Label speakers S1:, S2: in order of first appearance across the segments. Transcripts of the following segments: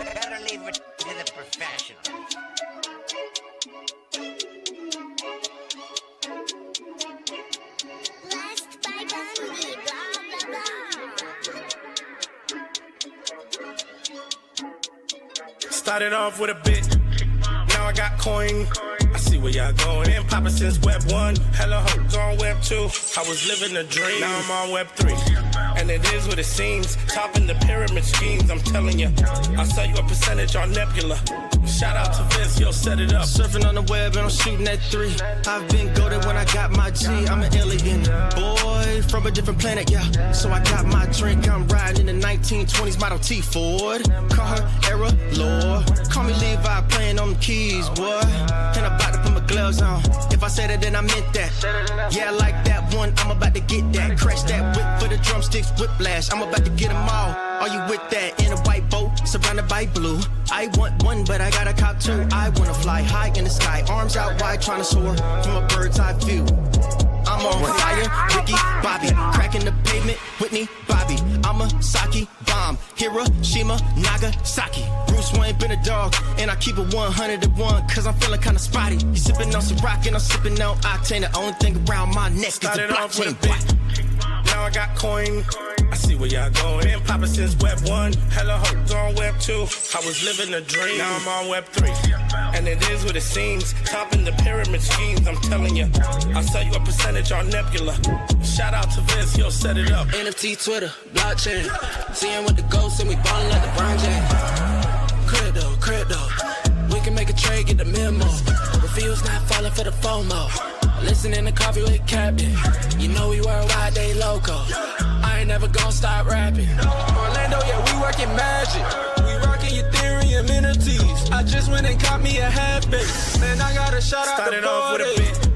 S1: Better leave it to the professionals.
S2: Blessed by Gandhi, blah, blah, blah.
S3: Started off with a bit, now I got coin. I see where y'all going. Been poppin' since Web 1, hella hoes on Web 2. I was living a dream, now I'm on Web 3. And it is what it seems, topping the pyramid schemes, I'm telling you. I'll sell you a percentage on Nebula. Shout out to Vince, yo, set it up.
S4: Surfing on the web and I'm shooting at 3. I've been goated when I got my G. I'm an alien boy from a different planet, yeah. So I got my drink, I'm riding in the 1920s Model T Ford. Call her Era Lord. Call me Levi, playing on the keys, boy. And I'm about to put my gloves on. If I said it, then I meant that. Yeah, I like that one, I'm about to get that. Crash that whip for the drumsticks, whiplash. I'm about to get them all. Are you with that? In a white boat, surrounded by blue. I want one, but I got a cop too. I wanna fly high in the sky, arms out wide, trying to soar from a bird's eye view. I'm on fire, Ricky, Bobby, cracking the pavement, Whitney, Bobby. I'm a Saki bomb, Hiroshima, Nagasaki. Bruce Wayne been a dog, and I keep it 101, cause I'm feeling kinda spotty. You sipping on some rock, and I'm sipping on octane. The only thing around my neck is the
S3: Started off with a
S4: blockchain.
S3: bit, now I got coin. I see where y'all going. Been poppin' since Web 1, hella hoes on Web 2. I was living a dream, now I'm on Web 3. And it is what it seems, topping the pyramid schemes, I'm telling you. I'll sell you a percentage on Nebula. Shout out to Vince, yo, set it up.
S4: NFT, Twitter, blockchain. Seeing with the ghosts and we ballin' like LeBron James. Crypto. We can make a trade, get the memo. The field's not falling for the FOMO. Listening to Coffee with Captain. You know we worldwide, they loco. I ain't never gonna stop rapping. Orlando, yeah, we working magic. We rocking Ethereum entities. I just went and caught me a half base. Man, I gotta shout out
S3: Started
S4: the
S3: off with a
S4: bit.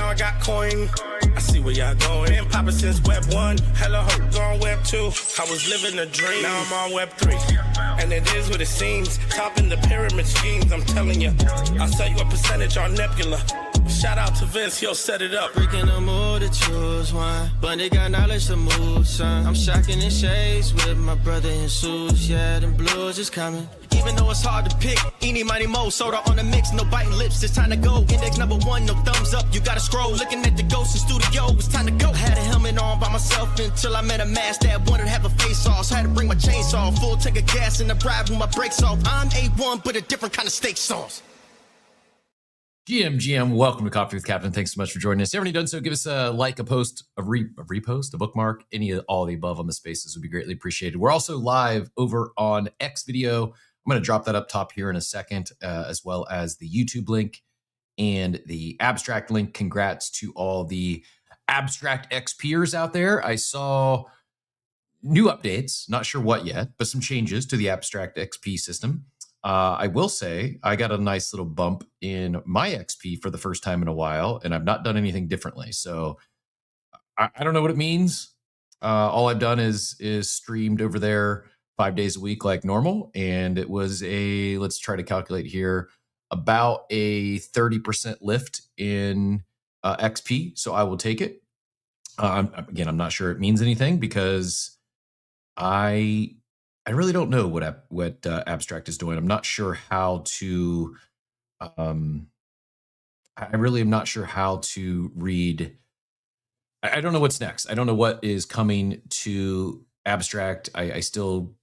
S3: now I got coin. I see where y'all going. Been poppin' since Web 1, hella hoes on Web 2. I was living a dream, now I'm on Web 3. And it is what it seems, topping the pyramid schemes, I'm telling you. I'll sell you a percentage on Nebula. Shout out to Vince, yo, set it up.
S4: Breaking the mood to choose one, but they got knowledge to move, son. I'm shocking in shades with my brother in suits, yeah, them blues is coming. Even though it's hard to pick, eeny, miny, mo, soda on the mix, no biting lips, it's time to go. Index number 1, no thumbs up, you gotta scroll. Looking at the ghost in studio, it's time to go. Had a helmet on by myself until I met a mask that wanted to have a face off. So I had to bring my chainsaw, full tank of gas in the ride with my brakes off. I'm A1, but a different kind of steak sauce.
S5: GM, welcome to Coffee with Captain. Thanks so much for joining us. If you haven't done so, give us a like, a post, a repost, a bookmark, all of the above on the spaces would be greatly appreciated. We're also live over on X video. I'm going to drop that up top here in a second, as well as the YouTube link and the Abstract link. Congrats to all the Abstract XPers out there. I saw new updates, not sure what yet, but some changes to the Abstract XP system. I will say I got a nice little bump in my XP for the first time in a while, and I've not done anything differently. So I don't know what it means. All I've done is streamed over there 5 days a week like normal, and it was let's try to calculate here, about a 30% lift in XP. So I will take it. Again, I'm not sure it means anything because I really don't know what Abstract is doing. I'm not sure how to. I really am not sure how to read. I don't know what's next. I don't know what is coming to Abstract. I still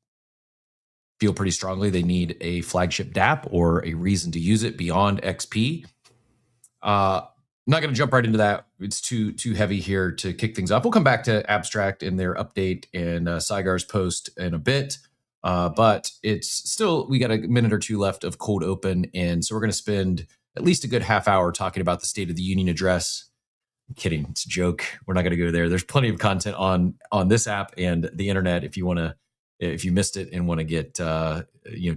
S5: feel pretty strongly they need a flagship DApp or a reason to use it beyond XP. I'm not going to jump right into that. It's too heavy here to kick things off. We'll come back to Abstract in their update and Saigar's post in a bit. But it's still, we got a minute or two left of cold open. And so we're going to spend at least a good half hour talking about the State of the Union address. I'm kidding. It's a joke. We're not going to go there. There's plenty of content on this app and the internet. If you missed it and want to get,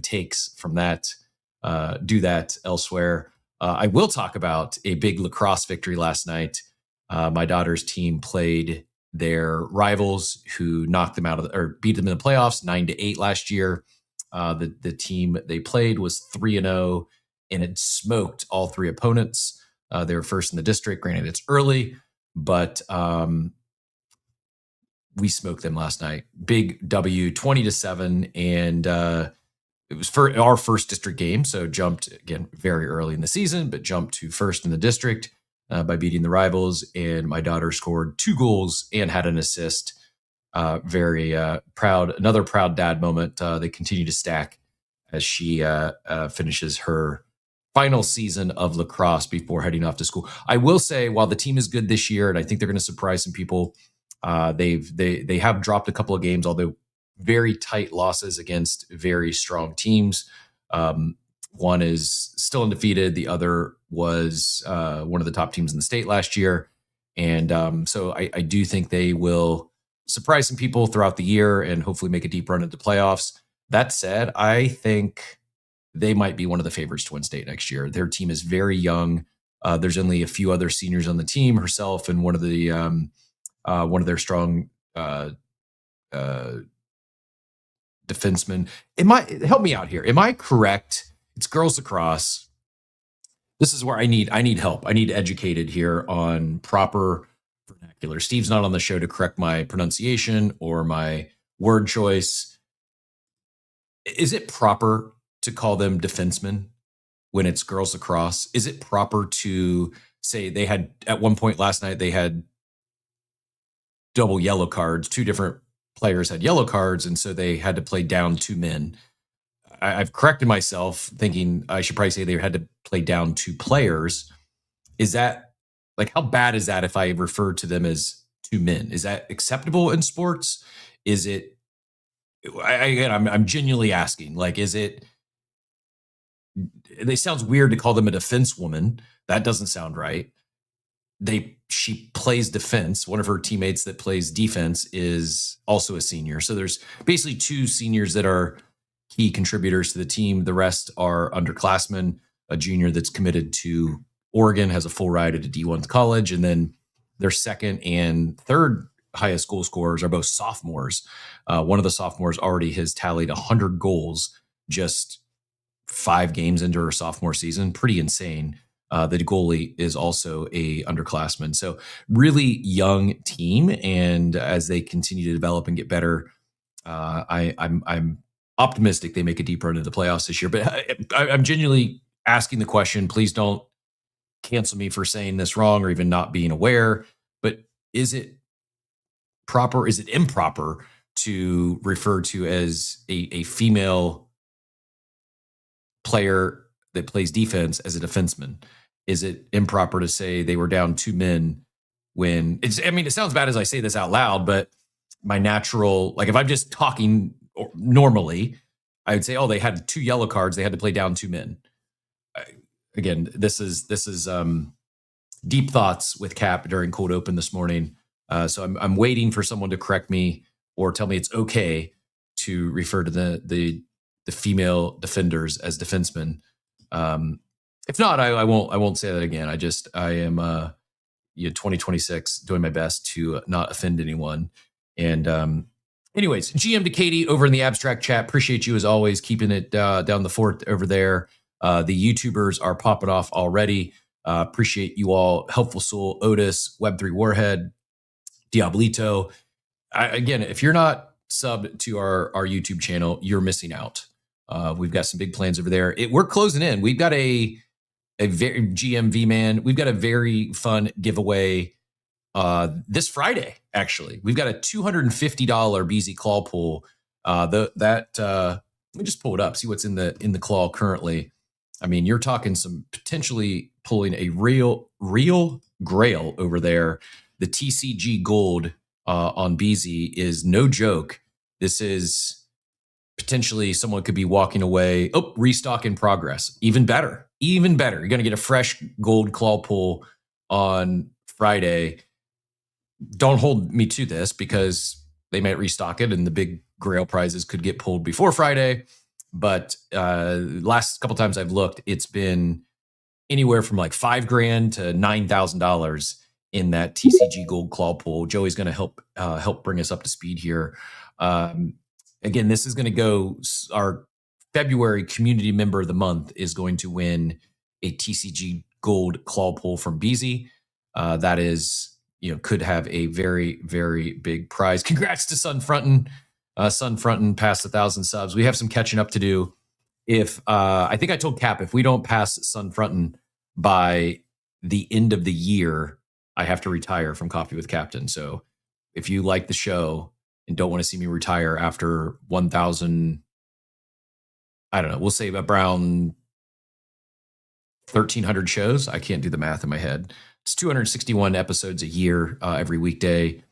S5: takes from that, do that elsewhere. I will talk about a big lacrosse victory last night. My daughter's team played their rivals who knocked them beat them in the playoffs 9-8 last year. The team they played was 3-0 and it smoked all three opponents. They were first in the district. Granted, it's early, but we smoked them last night. Big W, 20-7, and it was for our first district game. So jumped again very early in the season, but jumped to first in the district by beating the rivals. And my daughter scored 2 goals and had an assist. Very proud, another proud dad moment. They continue to stack as she finishes her final season of lacrosse before heading off to school. I will say, while the team is good this year, and I think they're going to surprise some people, they have dropped a couple of games, although very tight losses against very strong teams. One is still undefeated. The other was one of the top teams in the state last year. And so I do think they will surprise some people throughout the year and hopefully make a deep run into playoffs. That said, I think they might be one of the favorites to win state next year. Their team is very young. There's only a few other seniors on the team, herself and one of their strong defensemen. Help me out here. Am I correct? It's girls lacrosse. This is where I need help. I need educated here on proper vernacular. Steve's not on the show to correct my pronunciation or my word choice. Is it proper to call them defensemen when it's girls lacrosse? Is it proper to say they had, at one point last night, they had double yellow cards? 2 different players had yellow cards, and so they had to play down 2 men. I've corrected myself, thinking I should probably say they had to play down 2 players. Is that, like, how bad is that if I refer to them as 2 men? Is that acceptable in sports? Is it, I'm genuinely asking, like, is it, it sounds weird to call them a defense woman. That doesn't sound right. She plays defense. One of her teammates that plays defense is also a senior. So there's basically 2 seniors that are key contributors to the team. The rest are underclassmen. A junior that's committed to Oregon, has a full ride at a D1 college, and then their second and third highest goal scorers are both sophomores. One of the sophomores already has tallied 100 goals just 5 games into her sophomore season. Pretty insane. The goalie is also a underclassman. So really young team. And as they continue to develop and get better, I'm optimistic they make a deep run into the playoffs this year. But I'm genuinely asking the question. Please don't cancel me for saying this wrong or even not being aware. But is it proper? Is it improper to refer to as a female player that plays defense as a defenseman? Is it improper to say they were down 2 men when it's, I mean, it sounds bad as I say this out loud, but my natural, like, if I'm just talking normally, I would say, oh, they had 2 yellow cards. They had to play down 2 men. Again, this is deep thoughts with Cap during cold open this morning. So I'm waiting for someone to correct me or tell me it's okay to refer to the female defenders as defensemen. If not, I won't say that again. I am 2026 doing my best to not offend anyone. And anyways, GM to Katie over in the abstract chat. Appreciate you as always, keeping it down the fort over there. The YouTubers are popping off already. Appreciate you all. Helpful Soul, Otis, Web3 Warhead, Diablito. Again, if you're not subbed to our YouTube channel, you're missing out. We've got some big plans over there. We're closing in. We've got a very GMV man. We've got a very fun giveaway this Friday. Actually, we've got a $250 BZ claw pool. Let me just pull it up. See what's in the claw currently. I mean, you're talking some potentially pulling a real grail over there. The TCG Gold on BZ is no joke. This is potentially someone could be walking away. Oh, restock in progress. Even better. You're going to get a fresh gold claw pull on Friday. Don't hold me to this because they might restock it and the big grail prizes could get pulled before Friday. But last couple times I've looked, it's been anywhere from like $5,000 to $9,000 in that TCG Gold claw pool. Joey's going to help bring us up to speed here. Again, this is going to go. Our February community member of the month is going to win a TCG Gold claw pool from BZ. That is, could have a very, very big prize. Congrats to Sun Frontin. Sun Frontin passed 1,000 subs. We have some catching up to do. if I think I told Cap, if we don't pass Sun Frontin by the end of the year, I have to retire from Coffee with Captain. So if you like the show and don't want to see me retire after 1,000, I don't know, we'll say around 1,300 shows. I can't do the math in my head. It's 261 episodes a year, every weekday,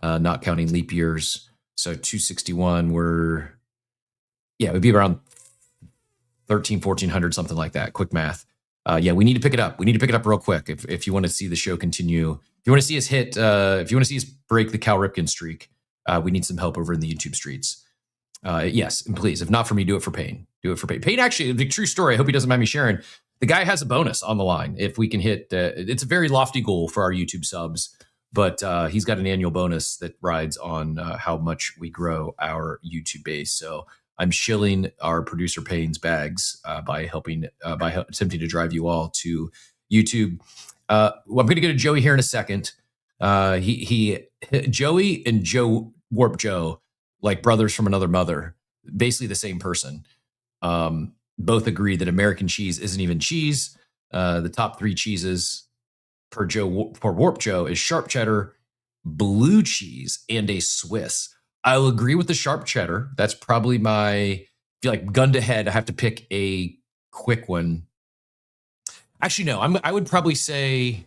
S5: not counting leap years. So 261, it would be around 1,400, something like that. Quick math. We need to pick it up. We need to pick it up real quick if you want to see the show continue. If you want to see us if you want to see us break the Cal Ripken streak, we need some help over in the YouTube streets. Yes, and please, if not for me, do it for Payne. Do it for Payne. Payne, actually, the true story, I hope he doesn't mind me sharing, the guy has a bonus on the line. If we can hit, it's a very lofty goal for our YouTube subs, but he's got an annual bonus that rides on how much we grow our YouTube base. So I'm shilling our producer Payne's bags by attempting to drive you all to YouTube. I'm going to go to Joey here in a second. Joey and Warp Joe, like brothers from another mother, basically the same person. Both agree that American cheese isn't even cheese. The top three cheeses for Warp Joe is sharp cheddar, blue cheese, and a Swiss. I'll agree with the sharp cheddar. That's probably I feel like gun to head, I have to pick a quick one. Actually, no, I would probably say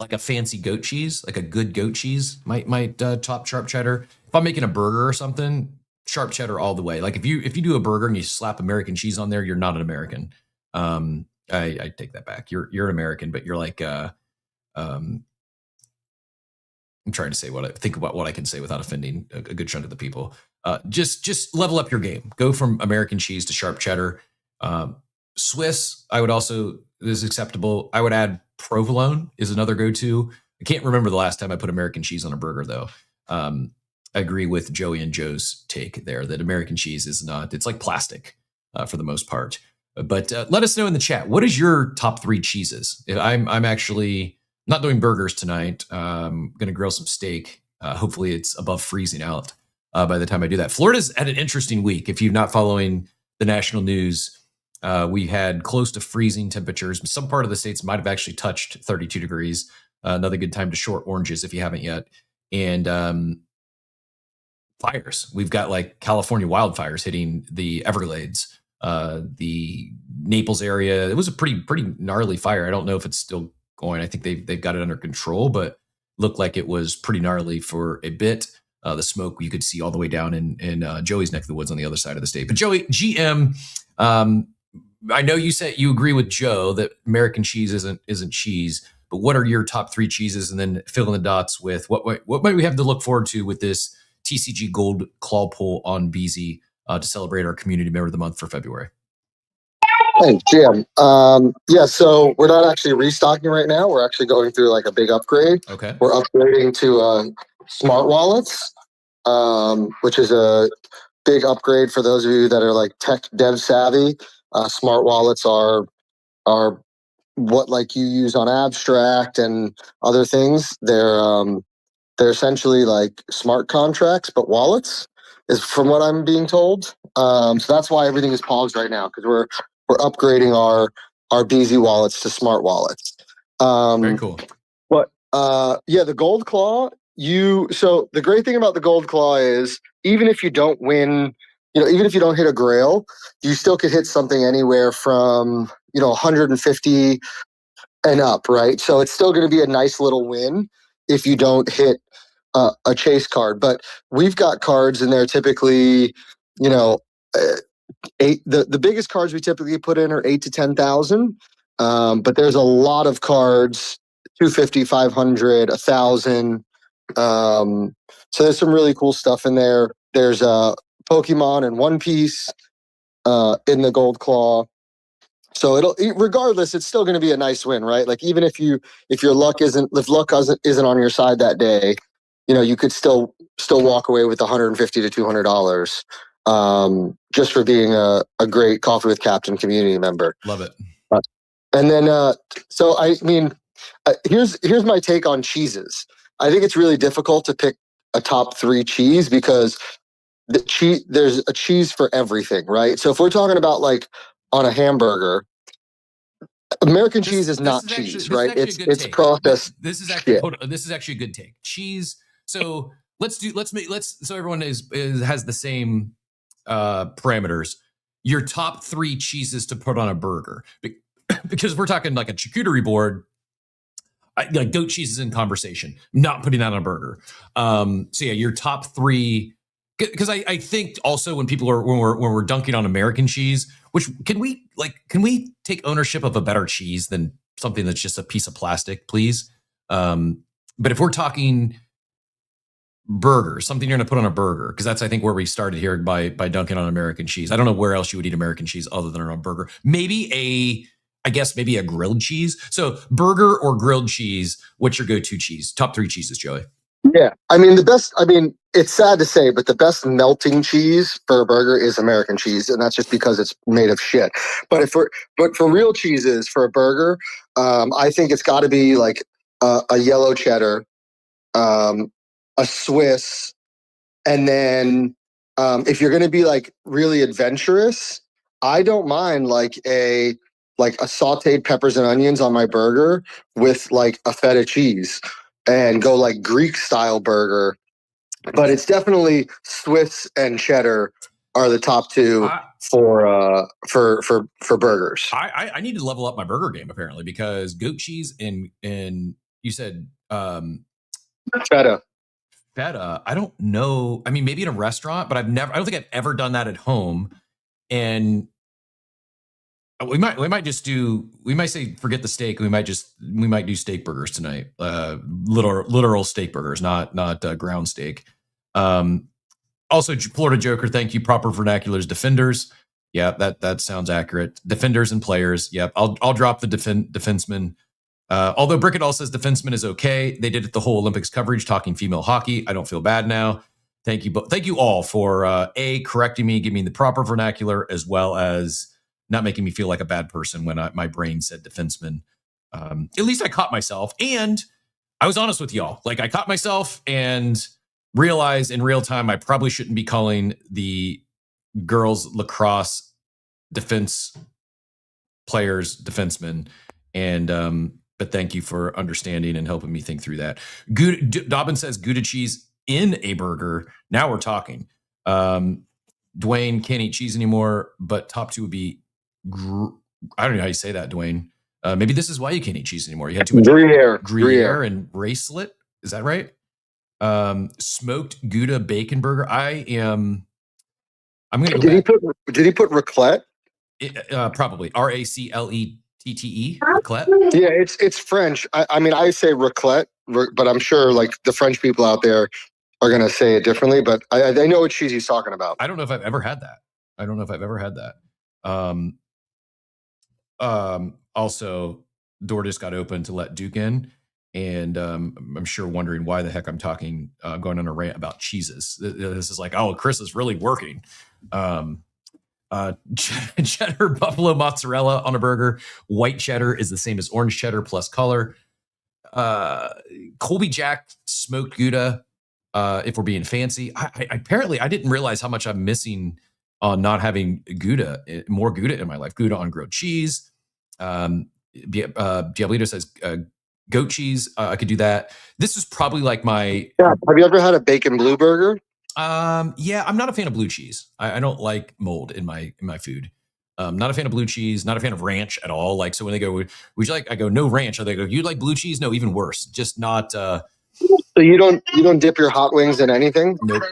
S5: like a fancy goat cheese, like a good goat cheese might top sharp cheddar. If I'm making a burger or something, sharp cheddar all the way. Like if you do a burger and you slap American cheese on there, you're not an American. I take that back. You're an American, but you're like I'm trying to say think about what I can say without offending a good chunk of the people. Just level up your game. Go from American cheese to sharp cheddar. Swiss, I would also, is acceptable. I would add provolone is another go-to. I can't remember the last time I put American cheese on a burger though. I agree with Joey and Joe's take there that American cheese is not, it's like plastic for the most part. But let us know in the chat, what is your top three cheeses? I'm actually not doing burgers tonight. I'm going to grill some steak. Hopefully it's above freezing out by the time I do that. Florida's had an interesting week. If you're not following the national news, we had close to freezing temperatures. Some part of the states might have actually touched 32 degrees. Another good time to short oranges if you haven't yet. And fires. We've got like California wildfires hitting the Everglades, the Naples area. It was a pretty gnarly fire. I don't know if it's still going. I think they've got it under control, but looked like it was pretty gnarly for a bit. The smoke you could see all the way down in Joey's neck of the woods on the other side of the state. But Joey, GM, I know you said you agree with Joe that American cheese isn't cheese, but what are your top three cheeses? And then fill in the dots with what might we have to look forward to with this TCG Gold Claw Pull on BZ to celebrate our Community Member of the Month for February?
S6: Hey, Jim. So we're not actually restocking right now. We're actually going through like a big upgrade.
S5: Okay.
S6: We're upgrading to smart wallets, which is a big upgrade for those of you that are like tech dev savvy. Smart wallets are what like you use on Abstract and other things. They're essentially like smart contracts, but wallets is from what I'm being told. So that's why everything is paused right now because we're upgrading our BZ wallets to smart wallets.
S5: Very cool.
S6: But the Gold Claw. So the great thing about the Gold Claw is even if you don't win, even if you don't hit a Grail, you still could hit something anywhere from 150 and up, right? So it's still going to be a nice little win if you don't hit a chase card. But we've got cards in there typically, the biggest cards we typically put in are 8 to 10,000. But there's a lot of cards, 250, 500, 1,000. So there's some really cool stuff in there. There's Pokemon and One Piece in the Gold Claw. So regardless, it's still going to be a nice win, right? Like even if luck isn't on your side that day, you could still walk away with $150 to $200 just for being a great Coffee with Captain community member.
S5: Love it.
S6: And then, here's my take on cheeses. I think it's really difficult to pick a top three cheese because the cheese, there's a cheese for everything, right? So if we're talking about like on a hamburger, American cheese is not cheese, right? It's processed.
S5: This is
S6: shit.
S5: actually a good take. Cheese. So let's so everyone has the same parameters. Your top 3 cheeses to put on a burger, because we're talking like a charcuterie board. Like goat cheese is in conversation. Not putting that on a burger. So yeah, your top 3. Because I think also when we're dunking on American cheese, which can we take ownership of a better cheese than something that's just a piece of plastic, please? But if we're talking burger, something you're going to put on a burger, because that's I think where we started here by dunking on American cheese. I don't know where else you would eat American cheese other than on a burger. Maybe a grilled cheese. So burger or grilled cheese, what's your go-to cheese? Top 3 cheeses, Joey.
S6: Yeah. It's sad to say, but the best melting cheese for a burger is American cheese, and that's just because it's made of shit. But for real cheeses for a burger, I think it's got to be like a yellow cheddar, a Swiss, and then if you're going to be like really adventurous, I don't mind like a sauteed peppers and onions on my burger with like a feta cheese, and go like Greek style burger. But it's definitely Swiss and cheddar are the top 2 for burgers.
S5: I need to level up my burger game apparently, because goat cheese and you said
S6: Feta.
S5: I don't know. I mean, maybe in a restaurant, but I don't think I've ever done that at home. And we might say forget the steak. We might do steak burgers tonight. Literal steak burgers, not ground steak. Also, Florida Joker, thank you. Proper vernaculars, defenders. Yeah, that sounds accurate. Defenders and players. Yep, I'll drop the defenseman. Although Brickadall says defenseman is okay. They did it the whole Olympics coverage talking female hockey. I don't feel bad now. Thank you. Thank you all for correcting me, giving me the proper vernacular, as well as not making me feel like a bad person when my brain said defenseman. At least I caught myself, and I was honest with y'all. Like I caught myself and realized in real time I probably shouldn't be calling the girls lacrosse defense players defensemen. And but thank you for understanding and helping me think through that. Dobbin says Gouda cheese in a burger. Now we're talking. Dwayne can't eat cheese anymore, but top 2 would be I don't know how you say that, Dwayne. Maybe this is why you can't eat cheese anymore. You had too much Gruyere and bracelet. Is that right? Smoked Gouda bacon burger. I'm gonna go
S6: Did he put raclette?
S5: Probably RACLETTE. Raclette.
S6: Yeah, it's French. I say raclette, but I'm sure like the French people out there are gonna say it differently. But I know what cheese he's talking about.
S5: I don't know if I've ever had that. Also, door just got open to let Duke in, and I'm sure wondering why the heck I'm going on a rant about cheeses. This is like, oh, Chris is really working. Cheddar buffalo mozzarella on a burger. White cheddar is the same as orange cheddar plus color. Colby Jack smoked Gouda. If we're being fancy, apparently I didn't realize how much I'm missing on not having more Gouda in my life. Gouda on grilled cheese. Diablito says goat cheese. I could do that. This is probably like my.
S6: Yeah. Have you ever had a bacon blue burger?
S5: Yeah, I'm not a fan of blue cheese. I don't like mold in my food. Not a fan of blue cheese. Not a fan of ranch at all. Like, so when they go, would you like? I go, no ranch. Or they go, you like blue cheese? No, even worse. Just not.
S6: So you don't dip your hot wings in anything?
S5: Nope.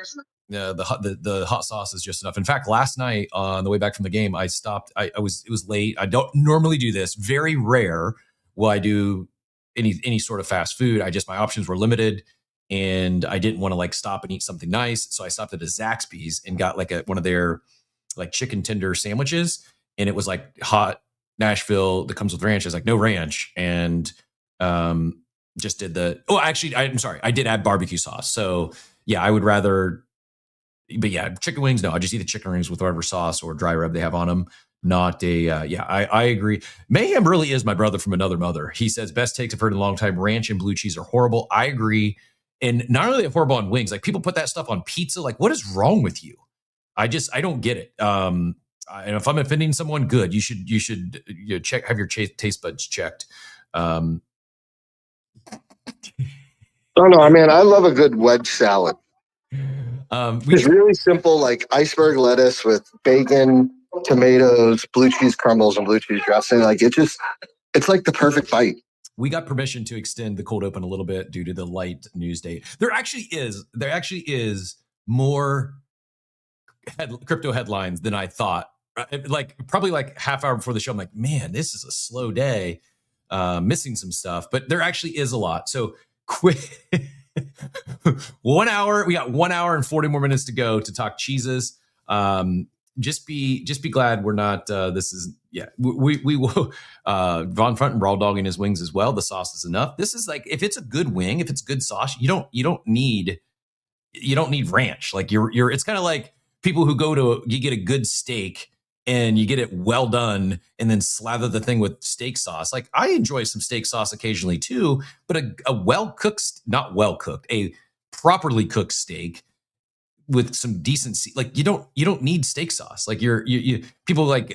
S5: The hot sauce is just enough. In fact, last night on the way back from the game, I stopped. It was late. I don't normally do this. Very rare will I do any sort of fast food. My options were limited, and I didn't want to like stop and eat something nice. So I stopped at a Zaxby's and got like one of their like chicken tender sandwiches, and it was like hot Nashville that comes with ranch. I was like, no ranch, and just did the. Oh, actually, I'm sorry. I did add barbecue sauce. So yeah, I would rather. But yeah, chicken wings. No, I just eat the chicken wings with whatever sauce or dry rub they have on them. Not a. I agree. Mayhem really is my brother from another mother. He says best takes I've heard in a long time. Ranch and blue cheese are horrible. I agree. And not only horrible on wings, like people put that stuff on pizza. Like, what is wrong with you? I don't get it. And if I'm offending someone, good. You should check, have your taste buds checked.
S6: Oh no, I mean, I love a good wedge salad. It's really simple, like iceberg lettuce with bacon, tomatoes, blue cheese crumbles, and blue cheese dressing. Like it's like the perfect bite.
S5: We got permission to extend the cold open a little bit due to the light news date. There actually is more crypto headlines than I thought. Like probably like half hour before the show, I'm like, man, this is a slow day. Missing some stuff, but there actually is a lot. So quick, 1 hour. We got 1 hour and 40 more minutes to go to talk cheeses. Just be glad we're not. This is we will. Von Front and Raw dogging his wings as well. The sauce is enough. This is like if it's a good wing, if it's good sauce, you don't need ranch. Like you're. It's kind of like people who you get a good steak and you get it well done and then slather the thing with steak sauce. Like I enjoy some steak sauce occasionally too, but a not well cooked, a properly cooked steak with some decency, like you don't need steak sauce. Like you people like,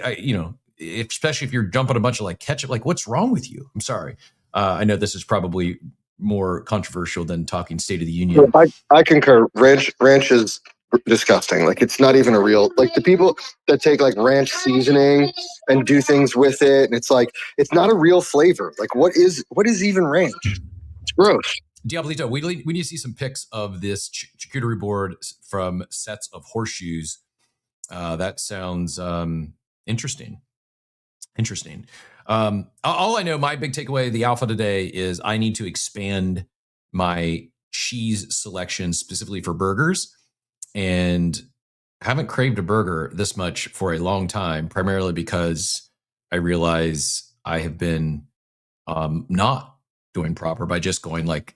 S5: especially if you're dumping a bunch of like ketchup, like what's wrong with you? I'm sorry. I know this is probably more controversial than talking State of the Union.
S6: I concur. Ranch is disgusting. Like it's not even a real, like the people that take like ranch seasoning and do things with it, and it's like it's not a real flavor. Like what is even ranch? It's gross.
S5: Diablito, we need to see some pics of this charcuterie board from sets of horseshoes. That sounds interesting. All I know, my big takeaway, the alpha today, is I need to expand my cheese selection specifically for burgers. And haven't craved a burger this much for a long time, primarily because I realize I have been not doing proper by just going like,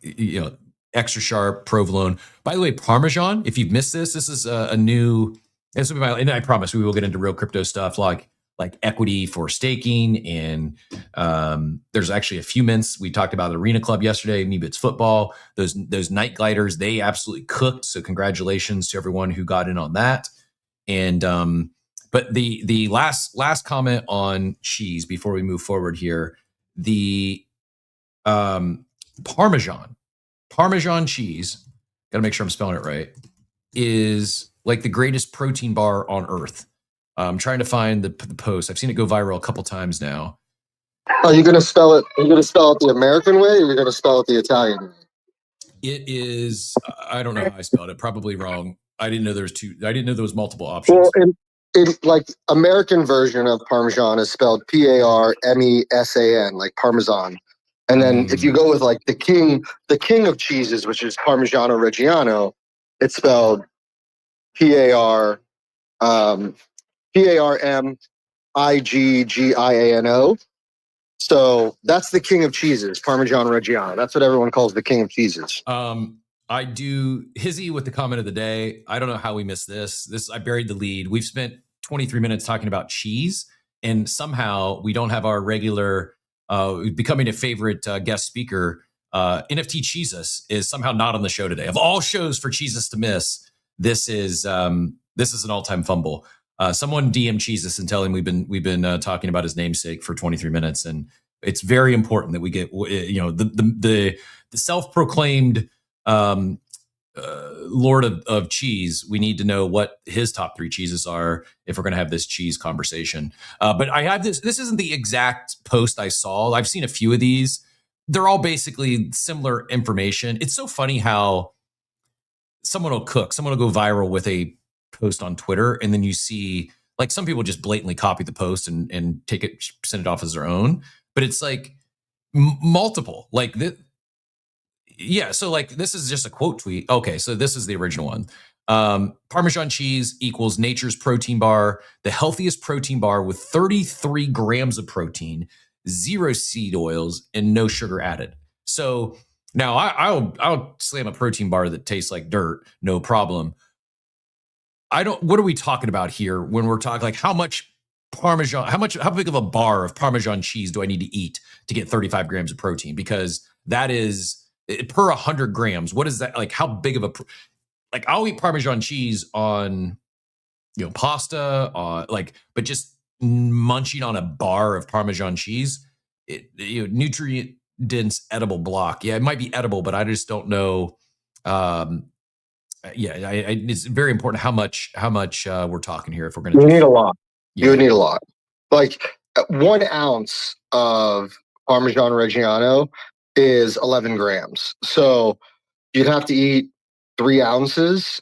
S5: extra sharp provolone. By the way, Parmesan, if you've missed this is a new, this will be and I promise we will get into real crypto stuff like equity for staking. And there's actually a few mints. We talked about Arena Club yesterday, Meebits Football, those night gliders, they absolutely cooked. So congratulations to everyone who got in on that. And but the last comment on cheese before we move forward here, the Parmesan cheese, gotta make sure I'm spelling it right, is like the greatest protein bar on earth. I'm trying to find the post. I've seen it go viral a couple times now.
S6: Are you going to spell it? Are you going to spell it the American way, or are you going to spell it the Italian way?
S5: It is. I don't know how I spelled it. Probably wrong. I didn't know there was two. I didn't know there was multiple options.
S6: Well, in like American version of Parmesan is spelled Parmesan, like Parmesan. And then if you go with like the king of cheeses, which is Parmigiano Reggiano, it's spelled Parmigiano. So that's the king of cheeses, Parmigiano Reggiano. That's what everyone calls the king of cheeses.
S5: I do Hizzy with the comment of the day. I don't know how we missed this. I buried the lead. We've spent 23 minutes talking about cheese, and somehow we don't have our regular becoming a favorite guest speaker. NFT Cheesus is somehow not on the show today. Of all shows for Cheesus to miss, this is an all-time fumble. Someone DM Cheesus and tell him we've been talking about his namesake for 23 minutes, and it's very important that we get the self-proclaimed Lord of cheese. We need to know what his top 3 cheeses are if we're going to have this cheese conversation. But I have this isn't the exact post I saw. I've seen a few of these. They're all basically similar information. It's so funny how someone will go viral with a post on Twitter, and then you see like some people just blatantly copy the post and send it off as their own. But it's like multiple, like this. Yeah, so like this is just a quote tweet. Okay, so this is the original one. Parmesan cheese equals nature's protein bar, the healthiest protein bar with 33 grams of protein, 0 seed oils, and no sugar added. So now I'll slam a protein bar that tastes like dirt, no problem. What are we talking about here when we're talking like how big of a bar of Parmesan cheese do I need to eat to get 35 grams of protein? Because that is per 100 grams. What is that? Like how big of like I'll eat Parmesan cheese on pasta, but just munching on a bar of Parmesan cheese, nutrient dense edible block. Yeah, it might be edible, but I just don't know. It's very important how much we're talking here if we're going to.
S6: You need a lot.
S5: Yeah.
S6: You would need a lot. Like 1 ounce of Parmesan Reggiano is 11 grams. So you'd have to eat 3 ounces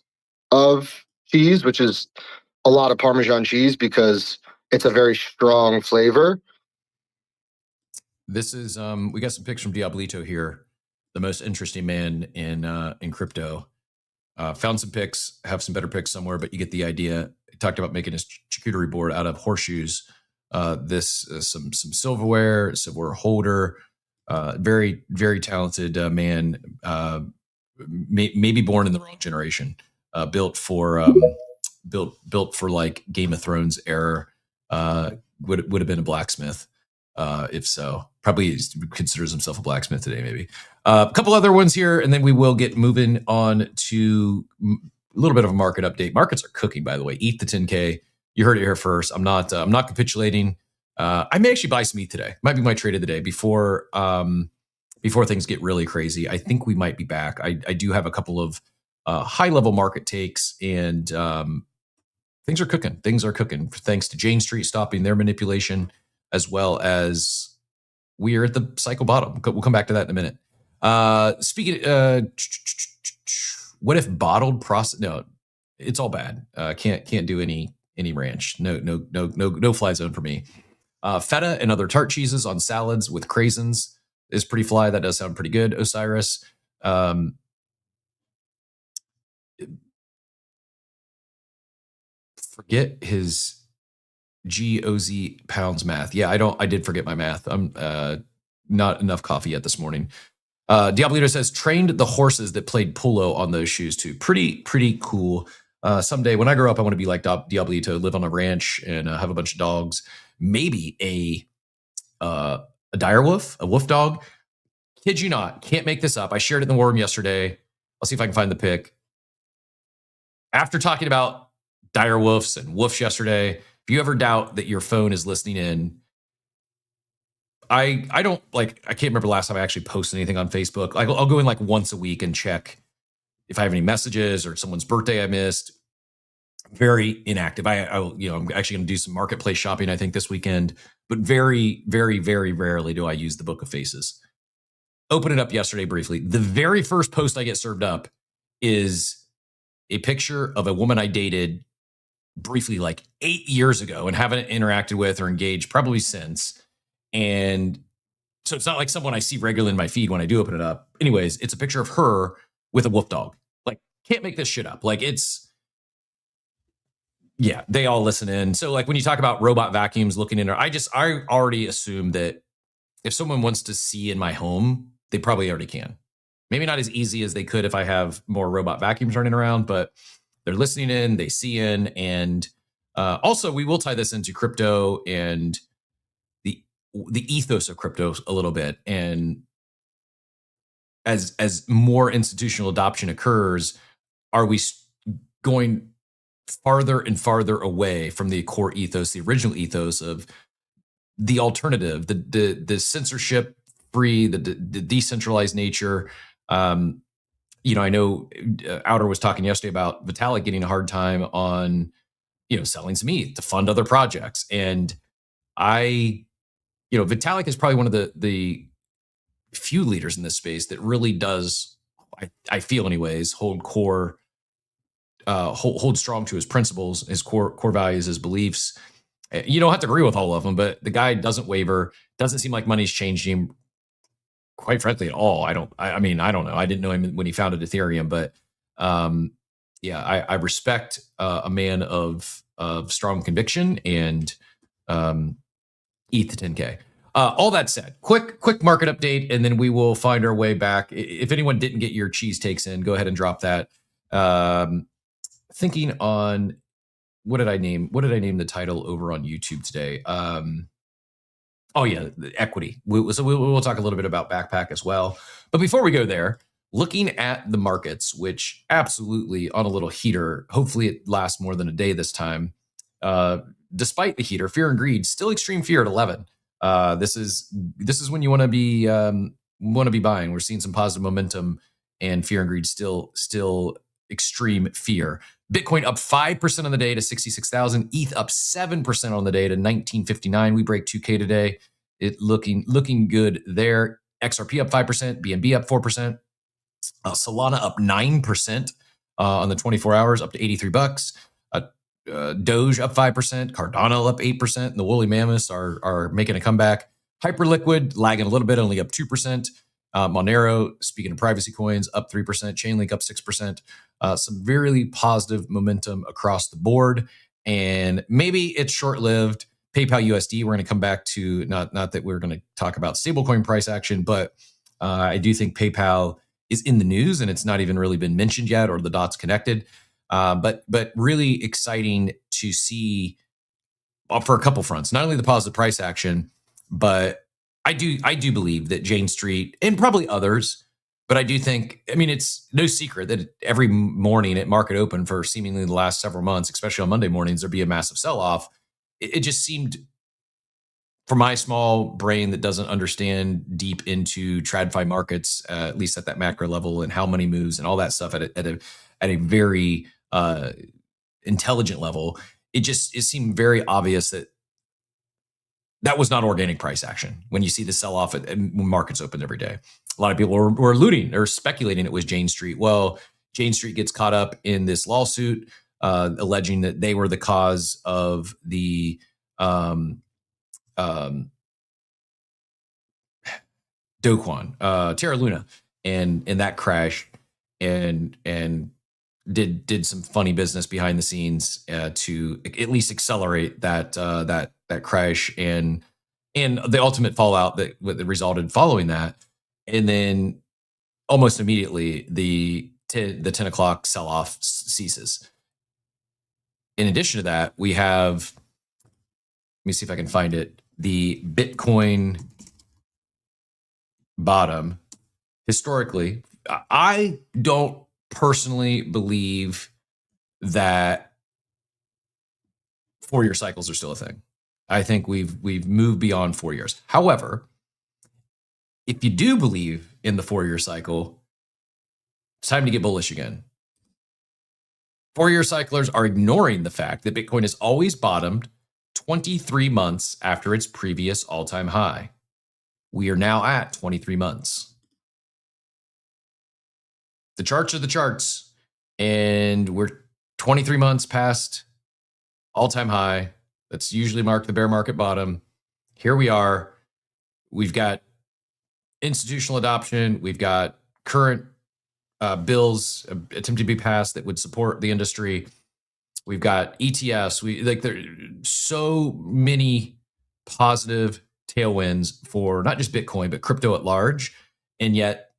S6: of cheese, which is a lot of Parmesan cheese because it's a very strong flavor.
S5: This is we got some pics from Diablito here, the most interesting man in crypto. Found some pics, have some better pics somewhere, but you get the idea. He talked about making his charcuterie board out of horseshoes. Some silverware holder. Very, very talented man. Maybe born in the wrong generation. Built for like Game of Thrones era. Would have been a blacksmith. If so, probably considers himself a blacksmith today, maybe. A couple other ones here, and then we will get moving on to a little bit of a market update. Markets are cooking, by the way. Eat the 10K. You heard it here first. I'm not capitulating. I may actually buy some ETH today. Might be my trade of the day before things get really crazy. I think we might be back. I do have a couple of high level market takes, and things are cooking. Things are cooking thanks to Jane Street stopping their manipulation, as well as we are at the cycle bottom. We'll come back to that in a minute. Speaking, what if bottled process? No, it's all bad. Can't do any ranch. No fly zone for me. Feta and other tart cheeses on salads with craisins is pretty fly. That does sound pretty good. Osiris. Forget his GOZ pounds math. Yeah, I did forget my math. I'm not enough coffee yet this morning. Diablito says, trained the horses that played polo on those shoes too. Pretty cool. Someday when I grow up, I want to be like Diablito, live on a ranch and have a bunch of dogs. Maybe a direwolf, a wolf dog. Kid you not, can't make this up. I shared it in the war room yesterday. I'll see if I can find the pic. After talking about direwolves and wolves yesterday, if you ever doubt that your phone is listening in, I don't I can't remember the last time I actually posted anything on Facebook. I'll go in like once a week and check if I have any messages or someone's birthday I missed. Very inactive. I'm actually going to do some marketplace shopping, I think, this weekend, but very, very, very rarely do I use the Book of Faces. Open it up yesterday briefly. The very first post I get served up is a picture of a woman I dated briefly like 8 years ago and haven't interacted with or engaged probably since. And so it's not like someone I see regularly in my feed when I do open it up. Anyways, it's a picture of her with a wolf dog. Like, can't make this shit up. Like, they all listen in. So like when you talk about robot vacuums looking in, I already assume that if someone wants to see in my home, they probably already can. Maybe not as easy as they could if I have more robot vacuums running around, but they're listening in, they see in. And also we will tie this into crypto and the ethos of crypto a little bit. And as more institutional adoption occurs, are we going farther and farther away from the core ethos, the original ethos of the alternative, the censorship free, the decentralized nature? I know Outer was talking yesterday about Vitalik getting a hard time on, selling some ETH to fund other projects. And Vitalik is probably one of the few leaders in this space that really does, I feel anyways, hold strong to his principles, his core values, his beliefs. You don't have to agree with all of them, but the guy doesn't waver. Doesn't seem like money's changed him, quite frankly, at all. I don't know. I didn't know him when he founded Ethereum, but I respect a man of strong conviction and ETH to 10K. All that said, quick market update, and then we will find our way back. If anyone didn't get your cheese takes in, go ahead and drop that. Thinking on what did I name the title over on YouTube today? Equity. We'll talk a little bit about Backpack as well. But before we go there, looking at the markets, which absolutely on a little heater, hopefully it lasts more than a day this time. Despite the heater, fear and greed, still extreme fear at 11. This is when you want to be buying. We're seeing some positive momentum, and fear and greed still extreme fear. Bitcoin up 5% on the day to 66,000. ETH up 7% on the day to 1959. We break 2K today. It looking good there. XRP up 5%. BNB up 4%. Solana up 9% on the 24 hours, up to $83. Doge up 5%. Cardano up 8%. And the woolly mammoths are making a comeback. Hyperliquid lagging a little bit, only up 2%. Monero, speaking of privacy coins, up 3%. Chainlink up 6%. Some very positive momentum across the board. And maybe it's short-lived. PayPal USD, we're going to come back to, not that we're going to talk about stablecoin price action, but I do think PayPal is in the news, and it's not even really been mentioned yet, or the dots connected. But really exciting to see for a couple fronts. Not only the positive price action, but I do believe that Jane Street and probably others, but I do think, I mean, it's no secret that every morning at market open for seemingly the last several months, especially on Monday mornings, there'd be a massive sell-off. It just seemed, for my small brain that doesn't understand deep into TradFi markets, at least at that macro level, and how money moves and all that stuff at a very intelligent level, it seemed very obvious that was not organic price action. When you see the sell off when markets opened every day, a lot of people were alluding or speculating it was Jane Street. Well, Jane Street gets caught up in this lawsuit, alleging that they were the cause of the Do Kwon, Terra Luna, and that crash, and did some funny business behind the scenes to at least accelerate that crash and the ultimate fallout that resulted following that. And then almost immediately the 10 o'clock sell off ceases. In addition to that, we have, let me see if I can find it, the Bitcoin bottom. Historically, I don't personally believe that 4-year cycles are still a thing. I think we've moved beyond 4 years. However, if you do believe in the 4-year cycle, it's time to get bullish again. 4-year cyclers are ignoring the fact that Bitcoin has always bottomed 23 months after its previous all-time high. We are now at 23 months. The charts are the charts, and we're 23 months past all-time high. That's usually marked the bear market bottom. Here we are. We've got institutional adoption. We've got current bills attempting to be passed that would support the industry. We've got ETFs. There are so many positive tailwinds for not just Bitcoin, but crypto at large. And yet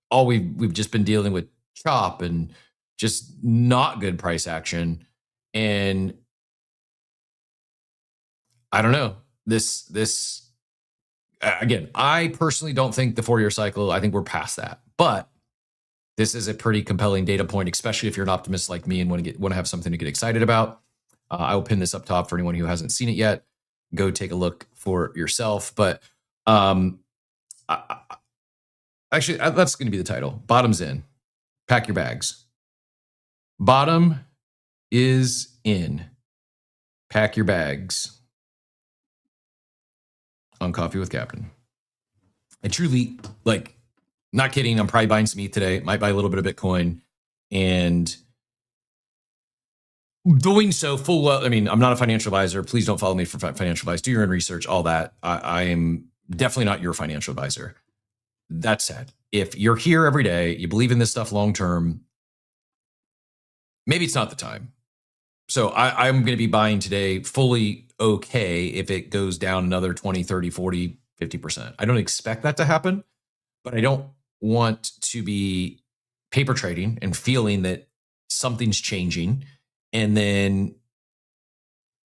S5: all we've just been dealing with chop and just not good price action. And I don't know, this again, I personally don't think the 4-year cycle, I think we're past that, but this is a pretty compelling data point, especially if you're an optimist like me and want to have something to get excited about. I will pin this up top for anyone who hasn't seen it yet. Go take a look for yourself. But actually, that's going to be the title. Bottom's in. Pack your bags. Bottom is in. Pack your bags. On Coffee with Captain. I truly, not kidding, I'm probably buying some ETH today. Might buy a little bit of Bitcoin. And doing so full well, I mean, I'm not a financial advisor. Please don't follow me for financial advice. Do your own research, all that. I am definitely not your financial advisor. That said, if you're here every day, you believe in this stuff long term, maybe it's not the time. So I'm going to be buying today fully okay if it goes down another 20, 30, 40, 50%. I don't expect that to happen, but I don't want to be paper trading and feeling that something's changing and then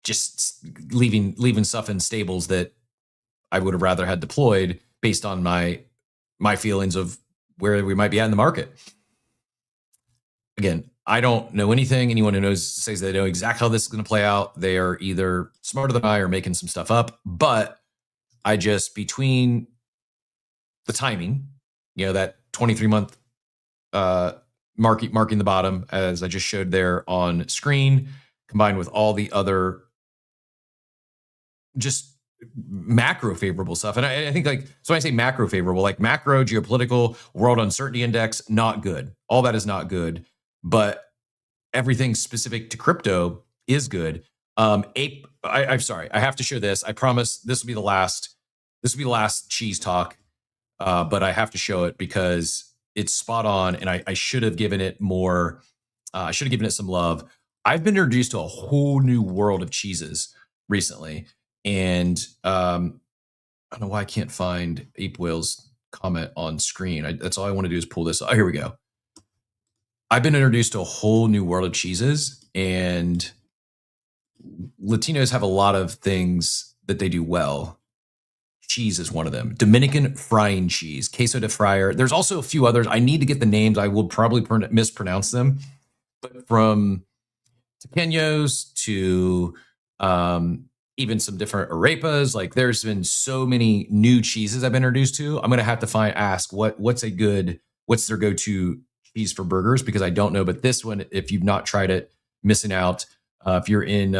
S5: just leaving stuff in stables that I would have rather had deployed based on my feelings of where we might be at in the market. Again, I don't know anything. Anyone who knows says they know exactly how this is going to play out. They are either smarter than I or making some stuff up. But I just, between the timing, that 23-month marking the bottom, as I just showed there on screen, combined with all the other just macro favorable stuff. And I think, like, so when I say macro favorable, like macro, geopolitical, world uncertainty index, not good. All that is not good. But everything specific to crypto is good. I'm sorry, I have to show this. I promise this will be the last. This will be the last cheese talk. But I have to show it because it's spot on, and I should have given it more. I should have given it some love. I've been introduced to a whole new world of cheeses recently, and I don't know why I can't find Ape Whale's comment on screen. That's all I want to do is pull this. Oh, here we go. I've been introduced to a whole new world of cheeses, and Latinos have a lot of things that they do well. Cheese is one of them. Dominican frying cheese, queso de fryer. There's also a few others. I need to get the names. I will probably mispronounce them. But from tequeños to even some different arepas, like there's been so many new cheeses I've been introduced to. I'm going to have to ask what's their go-to cheese for burgers, because I don't know. But this one, if you've not tried it, missing out. If you're in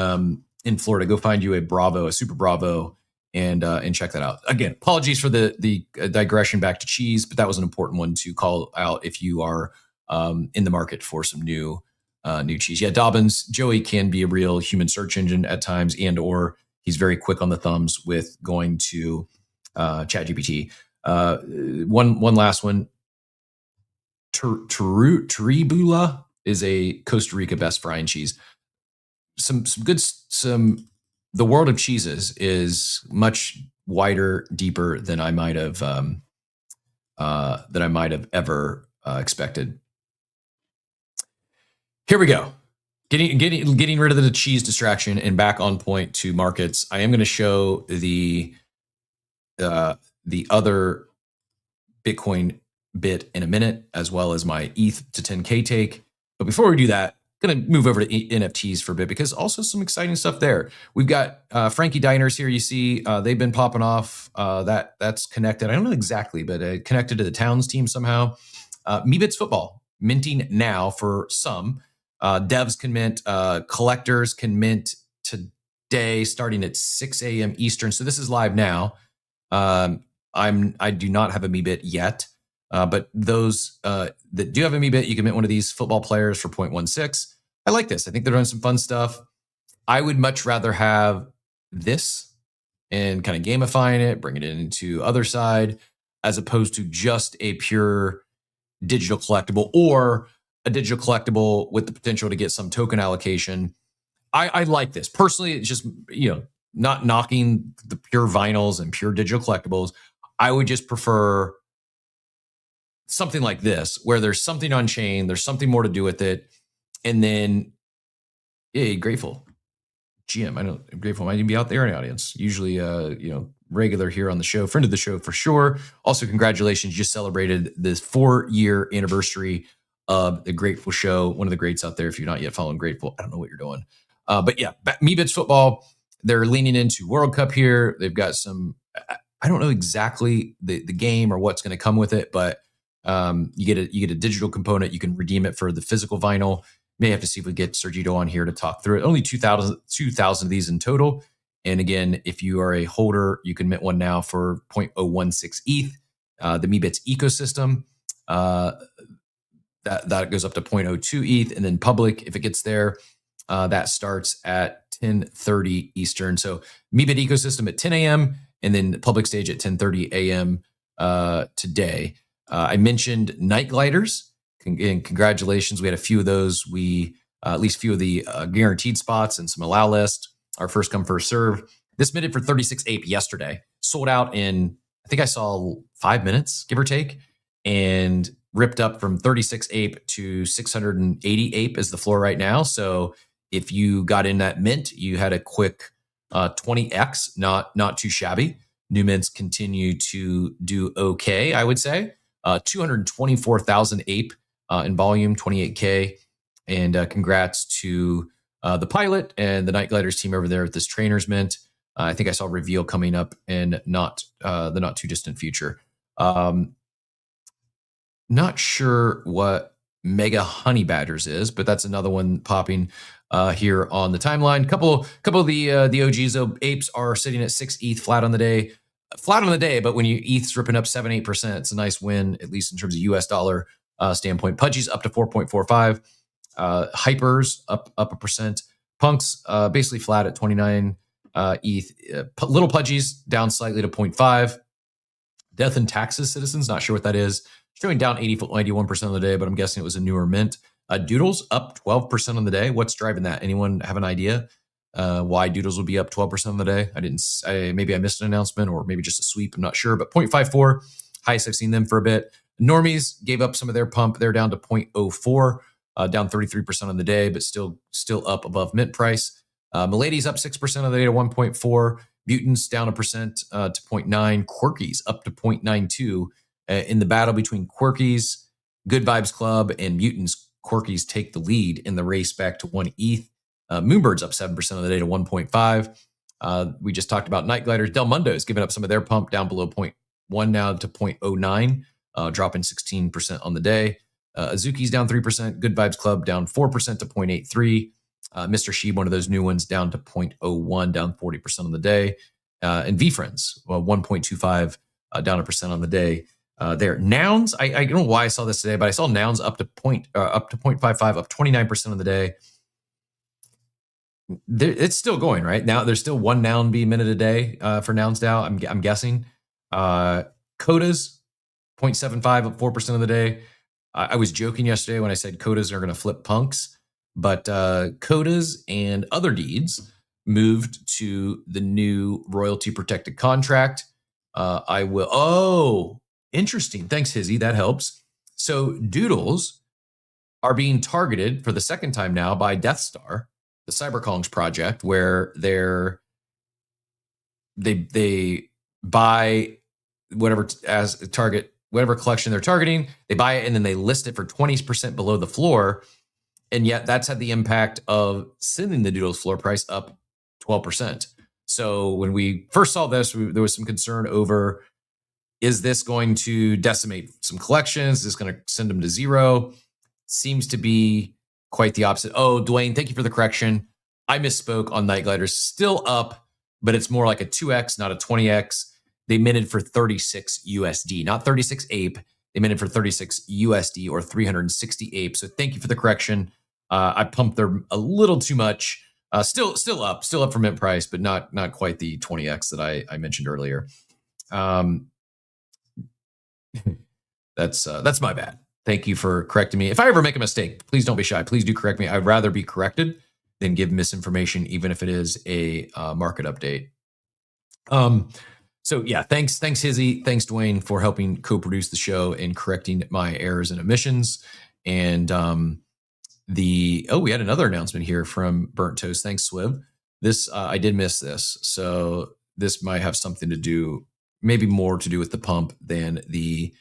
S5: Florida, go find you a Super Bravo, and check that out. Again, apologies for the digression back to cheese, but that was an important one to call out if you are in the market for some new cheese. Yeah, Dobbins, Joey can be a real human search engine at times, or he's very quick on the thumbs with going to ChatGPT. One last one. Tribula is a Costa Rica best frying cheese. The world of cheeses is much wider, deeper than I might have ever expected. Here we go. Getting rid of the cheese distraction and back on point to markets. I am going to show the other Bitcoin bit in a minute, as well as my ETH to 10K take. But before we do that, going to move over to NFTs for a bit, because also some exciting stuff there. We've got Frankie Diners here. You see, they've been popping off. That's connected. I don't know exactly, but connected to the Towns team somehow. Meebits Football minting now for some. Devs can mint. Collectors can mint today, starting at 6 a.m. Eastern. So this is live now. I do not have a Meebit yet. But those that do have a Meebit, you can mint one of these football players for 0.16. I like this. I think they're doing some fun stuff. I would much rather have this and kind of gamifying it, bringing it into Otherside, as opposed to just a pure digital collectible, or a digital collectible with the potential to get some token allocation. I like this. Personally, it's just, not knocking the pure vinyls and pure digital collectibles. I would just prefer something like this, where there's something on chain, there's something more to do with it. And then, Grateful. GM, Grateful might even be out there in the audience. Usually, regular here on the show, friend of the show for sure. Also, congratulations, just celebrated this 4-year anniversary of the Grateful Show. One of the greats out there. If you're not yet following Grateful, I don't know what you're doing. But yeah, Meebits Football, they're leaning into World Cup here. They've got some, I don't know exactly the game or what's going to come with it, but you get a digital component. You can redeem it for the physical vinyl. May have to see if we get Sergito on here to talk through it. Only 2,000 of these in total. And again, if you are a holder, you can mint one now for 0.016 ETH. The Meebits ecosystem, that goes up to 0.02 ETH. And then public, if it gets there, that starts at 10:30 Eastern. So Meebit ecosystem at 10 a.m. and then public stage at 10:30 a.m. Today. I mentioned night gliders. And congratulations. We had a few of those. At least a few of the guaranteed spots and some allow list. Our first come, first serve. This minted for 36 ape yesterday. Sold out in, I think I saw 5 minutes, give or take, and ripped up from 36 ape to 680 ape is the floor right now. So if you got in that mint, you had a quick 20x, not too shabby. New mints continue to do okay, I would say. 224,000 ape in volume, 28K. And congrats to the pilot and the Night Gliders team over there at this Trainers Mint. I think I saw a reveal coming up in the not too distant future. Not sure what Mega Honey Badgers is, but that's another one popping here on the timeline. Couple of the OGs though, apes are sitting at 6 ETH flat on the day. But when you ETH's ripping up 7-8%, it's a nice win, at least in terms of US dollar standpoint. Pudgy's up to 4.45. Hypers up a percent. Punks basically flat at 29 ETH. Little Pudgies down slightly to 0.5. Death and Taxes Citizens, not sure what that is. Showing down 81% of the day, but I'm guessing it was a newer mint. Doodles up 12% on the day. What's driving that? Anyone have an idea why Doodles would be up 12% on the day? Maybe I missed an announcement or maybe just a sweep. I'm not sure, but 0.54, highest I've seen them for a bit. Normies gave up some of their pump. They're down to 0.04, down 33% on the day, but still up above mint price. Milady's up 6% on the day to 1.4. Mutants down 1% to 0.9. Quirkies up to 0.92. In the battle between Quirkies, Good Vibes Club, and Mutants, Quirkies take the lead in the race back to 1 ETH. Moonbird's up 7% of the day to 1.5. We just talked about Night Gliders. Del Mundo's giving up some of their pump down below 0.1 now to 0.09, dropping 16% on the day. Azuki's down 3%. Good Vibes Club down 4% to 0.83. Mr. Sheeb, one of those new ones, down to 0.01, down 40% on the day. And V-Friends, 1.25, down 1% on the day. There. Nouns, I don't know why I saw this today, but I saw Nouns up to 0.55, up 29% of the day. It's still going, right? Now there's still one noun being minute a day for Nouns now, I'm guessing. Codas, 0.75, up 4% of the day. I was joking yesterday when I said Codas are going to flip punks, but Codas and Other Deeds moved to the new royalty protected contract. Interesting. Thanks, Hizzy. That helps. So Doodles are being targeted for the second time now by Death Star, the Cyberkongs project, where they buy whatever collection they're targeting, they buy it and then they list it for 20% below the floor. And yet that's had the impact of sending the Doodles floor price up 12%. So when we first saw this, there was some concern over, is this going to decimate some collections? Is this going to send them to zero? Seems to be quite the opposite. Oh, Dwayne, thank you for the correction. I misspoke on Night Gliders. Still up, but it's more like a 2x, not a 20x. They minted for 36 USD, not 36 ape. They minted for 36 USD or 360 ape. So thank you for the correction. I pumped there a little too much. Still up for mint price, but not quite the 20x that I mentioned earlier. That's my bad. Thank you for correcting me. If I ever make a mistake, please don't be shy. Please do correct me. I'd rather be corrected than give misinformation, even if it is a market update. So yeah, thanks Hizzy. Thanks, Dwayne, for helping co-produce the show and correcting my errors and omissions. And we had another announcement here from Burnt Toast. Thanks, Swiv. This I did miss this. So this might have something to do, maybe more to do with the pump than the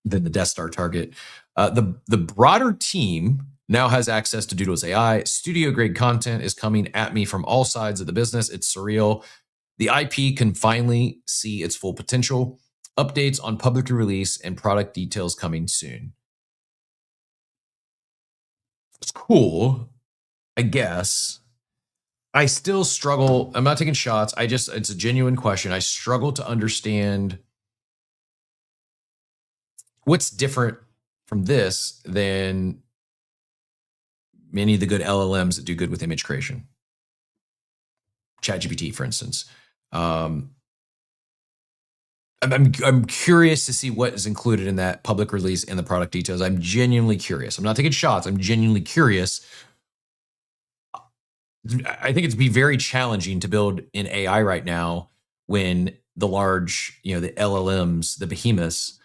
S5: Death Star target. The broader team now has access to Doodles AI. Studio grade content is coming at me from all sides of the business. It's surreal. The IP can finally see its full potential. Updates on public release and product details coming soon. It's cool, I guess. I still struggle. I'm not taking shots. It's a genuine question. I struggle to understand what's different from this than many of the good LLMs that do good with image creation. ChatGPT, for instance. I'm curious to see what is included in that public release and the product details. I'm genuinely curious. I'm not taking shots. I'm genuinely curious. I think it'd be very challenging to build in AI right now when the large, the LLMs, the behemoths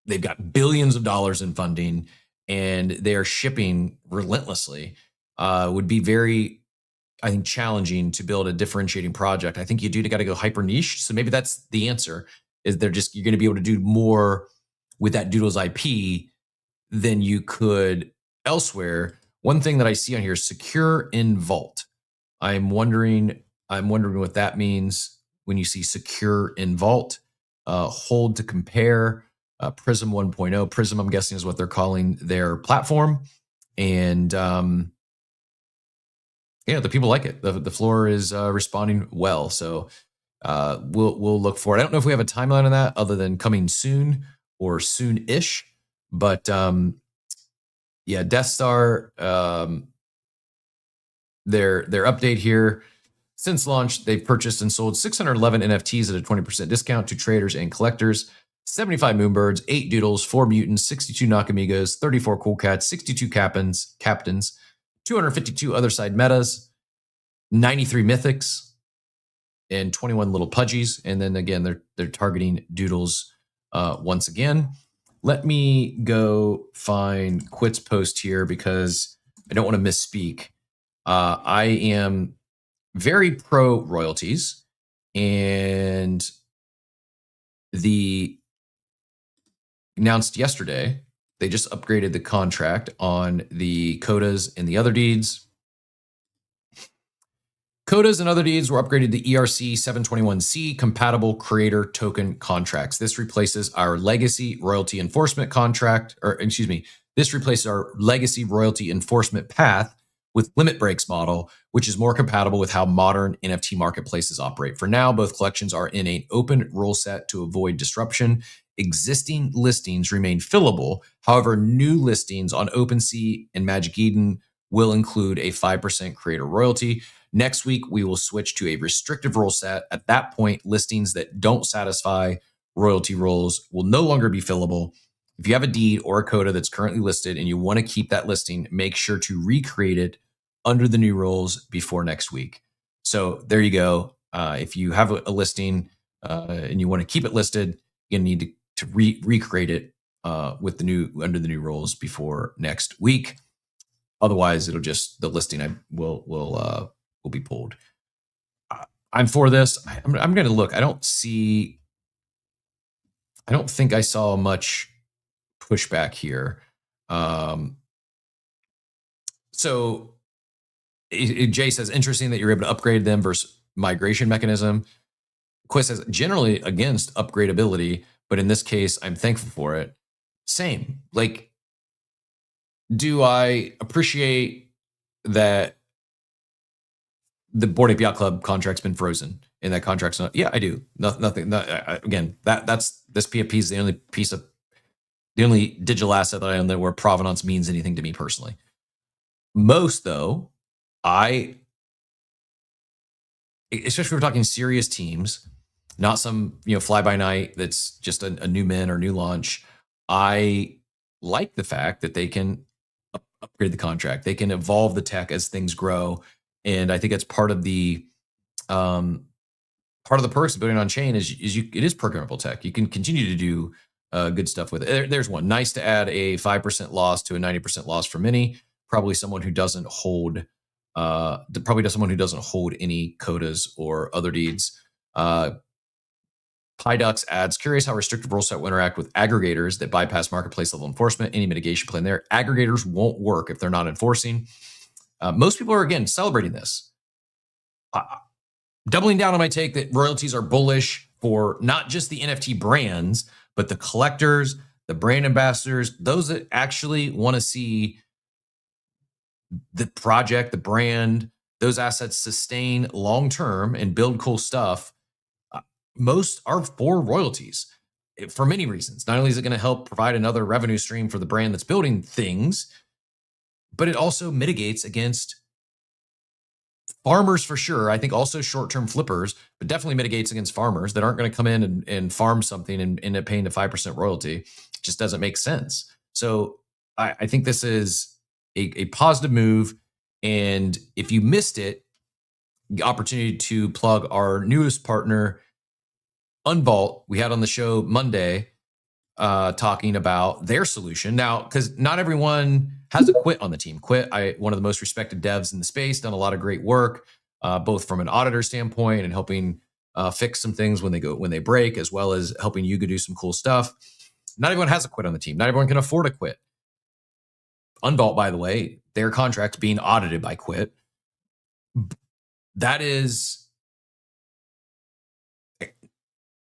S5: they've got billions of dollars in funding and they're shipping relentlessly. Would be very, I think, challenging to build a differentiating project. I think you got to go hyper niche. So maybe that's the answer, is you're going to be able to do more with that Doodles IP than you could elsewhere. One thing that I see on here is secure in vault. I'm wondering what that means when you see secure in vault. Hold to compare. Prism 1.0. Prism, I'm guessing, is what they're calling their platform. And the people like it. The floor is responding well. So we'll look for it. I don't know if we have a timeline on that other than coming soon or soon-ish. But Death Star, their update here. Since launch, they've purchased and sold 611 NFTs at a 20% discount to traders and collectors. 75 Moonbirds, 8 Doodles, 4 Mutants, 62 Nakamigos, 34 Cool Cats, 62 Captains, 252 Otherside metas, 93 Mythics, and 21 Little Pudgies. And then again, they're targeting Doodles once again. Let me go find Quit's post here because I don't want to misspeak. I am very pro royalties, and the announced yesterday they just upgraded the contract on the codas and the other deeds. Codas and other deeds were upgraded to ERC 721C compatible creator token contracts. This replaces our legacy royalty enforcement contract, this replaces our legacy royalty enforcement path with limit breaks model, which is more compatible with how modern NFT marketplaces operate. For now, both collections are in an open rule set to avoid disruption. Existing listings remain fillable. However, new listings on OpenSea and Magic Eden will include a 5% creator royalty. Next week, we will switch to a restrictive rule set. At that point, listings that don't satisfy royalty rules will no longer be fillable. If you have a deed or a coda that's currently listed and you want to keep that listing, make sure to recreate it under the new rules before next week. So there you go. If you have a listing and you want to keep it listed, you're going to need to recreate it with under the new rules before next week. Otherwise, it'll the listing will be pulled. I'm for this. I'm going to look. I don't think I saw much pushback here. So Jay says, interesting that you're able to upgrade them versus migration mechanism. Quist says, generally against upgradability, but in this case, I'm thankful for it. Same. Like, do I appreciate that the Bored Ape Yacht Club contract's been frozen and that contract's not? Yeah, I do. Nothing. Again, that's this PFP is the only digital asset that I own that where provenance means anything to me personally. Most, though, especially if we're talking serious teams, not some fly by night that's just a new min or new launch. I like the fact that they can upgrade the contract. They can evolve the tech as things grow, and I think that's part of the perks of building on chain is it is programmable tech. You can continue to do good stuff with it. There's one. Nice to add a 5% loss to a 90% loss for many. Probably someone who doesn't hold any codas or other deeds. Pydux adds, curious how restrictive rule set will interact with aggregators that bypass marketplace level enforcement. Any mitigation plan there? Aggregators won't work if they're not enforcing. Most people are, again, celebrating this. Doubling down on my take that royalties are bullish for not just the NFT brands, but the collectors, the brand ambassadors, those that actually want to see the project, the brand, those assets sustain long-term and build cool stuff. Most are for royalties for many reasons. Not only is it going to help provide another revenue stream for the brand that's building things, but it also mitigates against farmers for sure. I think also short-term flippers, but definitely mitigates against farmers that aren't going to come in and farm something and end up paying the 5% royalty. It just doesn't make sense. So I think this is a positive move. And if you missed it, the opportunity to plug our newest partner, Unvault, we had on the show Monday talking about their solution. Now, because not everyone, has a Quit on the team. Quit, one of the most respected devs in the space, done a lot of great work, both from an auditor standpoint and helping fix some things when they break, as well as helping you do some cool stuff. Not everyone has a Quit on the team. Not everyone can afford a Quit. Unvault, by the way, their contract being audited by Quit. That is,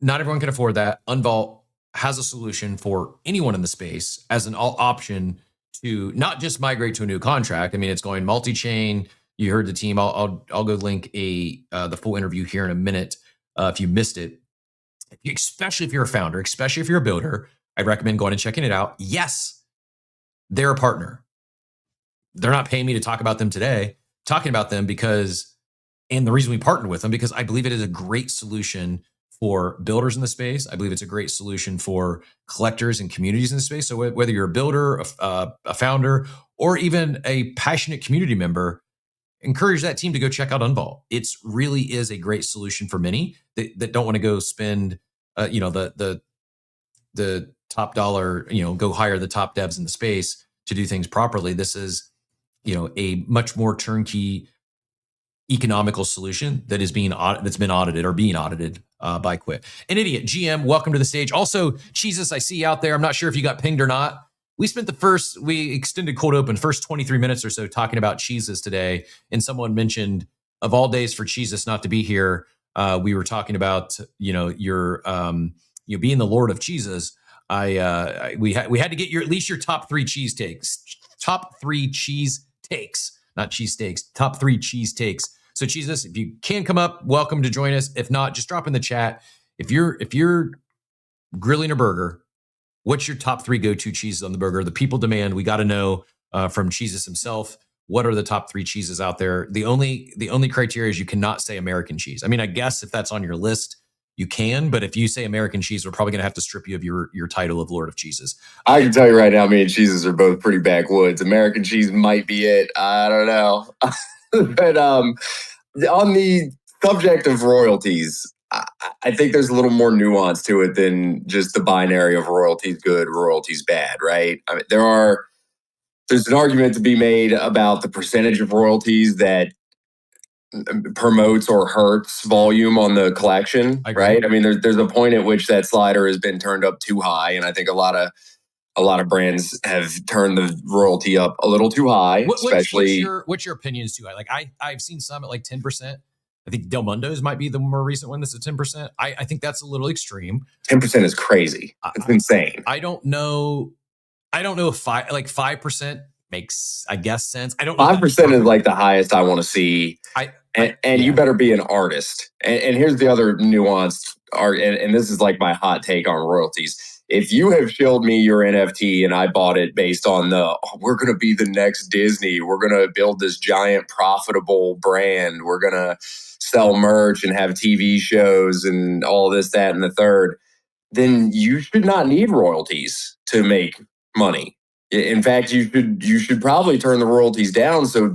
S5: not everyone can afford that. Unvault has a solution for anyone in the space as an option to not just migrate to a new contract. I mean, it's going multi-chain. You heard the team. I'll go link the full interview here in a minute if you missed it. Especially if you're a founder, especially if you're a builder, I'd recommend going and checking it out. Yes, they're a partner. They're not paying me to talk about them today. Talking about them and the reason we partnered with them, because I believe it is a great solution for builders in the space. I believe it's a great solution for collectors and communities in the space. So whether you're a builder, a founder, or even a passionate community member, encourage that team to go check out Unvault. It really is a great solution for many that don't want to go spend, the top dollar, go hire the top devs in the space to do things properly. This is, a much more turnkey economical solution that's been audited or being audited by Quit. An Idiot GM, welcome to the stage. Also, Jesus, I see you out there. I'm not sure if you got pinged or not. We spent we extended cold open first 23 minutes or so talking about Jesus today, and someone mentioned, of all days for Jesus not to be here, we were talking about your being the Lord of Jesus. We had to get at least your top 3 cheese takes. Top 3 cheese takes, not cheese steaks. Top 3 cheese takes. So Jesus, if you can come up, welcome to join us. If not, just drop in the chat. If you're grilling a burger, what's your top 3 go-to cheeses on the burger? The people demand. We got to know from Jesus himself, what are the top 3 cheeses out there? The only criteria is you cannot say American cheese. I mean, I guess if that's on your list, you can, but if you say American cheese, we're probably going to have to strip you of your title of Lord of Cheeses.
S7: I can tell you right now, me and cheeses are both pretty backwoods. American cheese might be it. I don't know. But on the subject of royalties, I think there's a little more nuance to it than just the binary of royalties good, royalties bad, right? I mean, there's an argument to be made about the percentage of royalties that promotes or hurts volume on the collection, right? I mean, there's a point at which that slider has been turned up too high, and I think a lot of brands have turned the royalty up a little too high. Especially,
S5: what's your opinion is too high? Like I've seen some at like 10%. I think Del Mundo's might be the more recent one that's at 10%. I think that's a little extreme.
S7: 10% is crazy. It's insane.
S5: I don't know if 5% makes, I guess, sense. I don't know.
S7: 5% is like the highest I want to see. And you better be an artist. And here's the other nuanced and this is like my hot take on royalties. If you have shilled me your NFT and I bought it based on we're going to be the next Disney, we're going to build this giant profitable brand, we're going to sell merch and have TV shows and all this, that, and the third, then you should not need royalties to make money. In fact, you should probably turn the royalties down so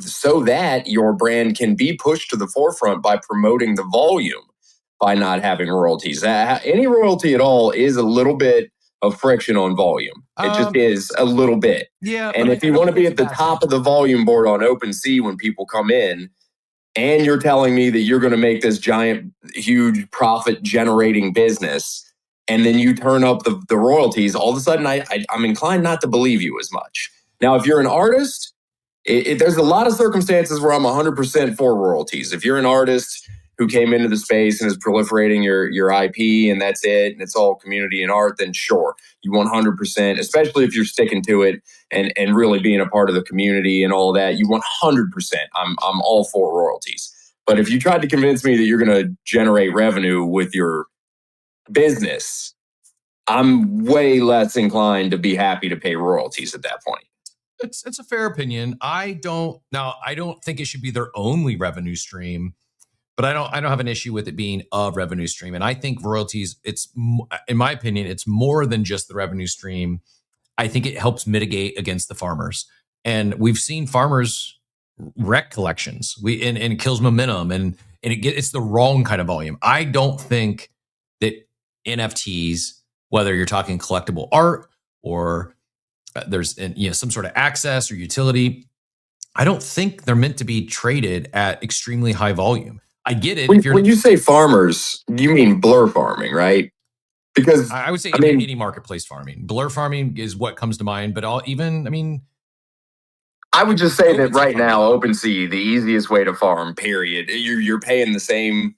S7: that your brand can be pushed to the forefront by promoting the volume, by not having royalties. Any royalty at all is a little bit of friction on volume. It just is a little bit.
S5: Yeah.
S7: And if you want to be at the top of the volume board on OpenSea when people come in, and you're telling me that you're going to make this giant, huge profit generating business, and then you turn up the royalties, all of a sudden I'm inclined not to believe you as much. Now, if you're an artist, there's a lot of circumstances where I'm 100% for royalties. If you're an artist who came into the space and is proliferating your IP and that's it, and it's all community and art, then sure, you 100%, especially if you're sticking to it and really being a part of the community and all that, you 100%, I'm all for royalties. But if you tried to convince me that you're going to generate revenue with your business, I'm way less inclined to be happy to pay royalties at that point.
S5: It's a fair opinion. I don't think it should be their only revenue stream, but I don't have an issue with it being a revenue stream. And I think royalties, in my opinion, it's more than just the revenue stream. I think it helps mitigate against the farmers. And we've seen farmers wreck collections. And it kills momentum and it's the wrong kind of volume. I don't think that NFTs, whether you're talking collectible art or there's some sort of access or utility. I don't think they're meant to be traded at extremely high volume. I get it.
S7: When you say farmers, you mean blur farming, right? Because
S5: I would say
S7: I mean,
S5: any marketplace farming. Blur farming is what comes to mind, but
S7: I would just say that right
S5: farming.
S7: now, OpenSea, the easiest way to farm, period. You're paying the same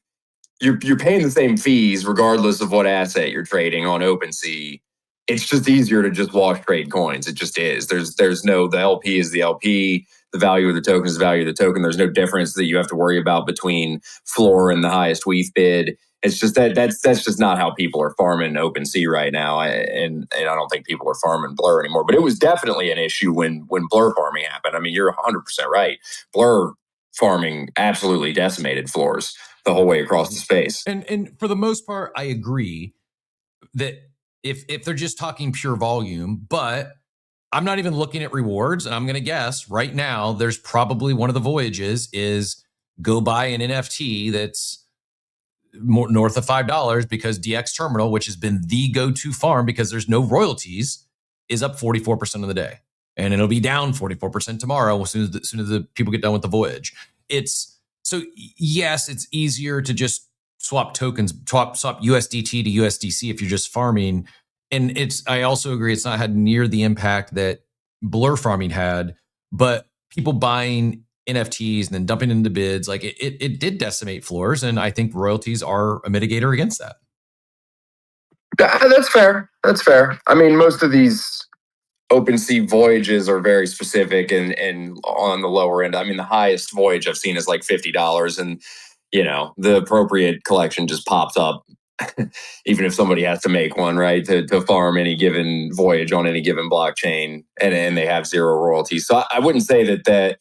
S7: you're paying the same fees regardless of what asset you're trading on OpenSea. It's just easier to just wash trade coins. It just is. There's no, the LP is the LP. The value of the token is the value of the token. There's no difference that you have to worry about between floor and the highest WETH bid. It's just that's just not how people are farming OpenSea right now. And I don't think people are farming Blur anymore. But it was definitely an issue when Blur farming happened. I mean, you're 100% right. Blur farming absolutely decimated floors the whole way across the space.
S5: And for the most part, I agree that if they're just talking pure volume, but I'm not even looking at rewards, and I'm going to guess right now there's probably one of the voyages is go buy an NFT that's more north of $5 because DX Terminal, which has been the go-to farm because there's no royalties, is up 44% of the day, and it'll be down 44% tomorrow as soon as the people get done with the voyage. So yes, it's easier to just swap tokens, swap USDT to USDC if you're just farming. And I also agree it's not had near the impact that Blur farming had, but people buying NFTs and then dumping into bids, like it did decimate floors. And I think royalties are a mitigator against that.
S7: That's fair. That's fair. I mean, most of these OpenSea voyages are very specific and on the lower end. I mean, the highest voyage I've seen is like $50, and the appropriate collection just pops up, even if somebody has to make one, right, to farm any given voyage on any given blockchain, and they have zero royalties. So I wouldn't say that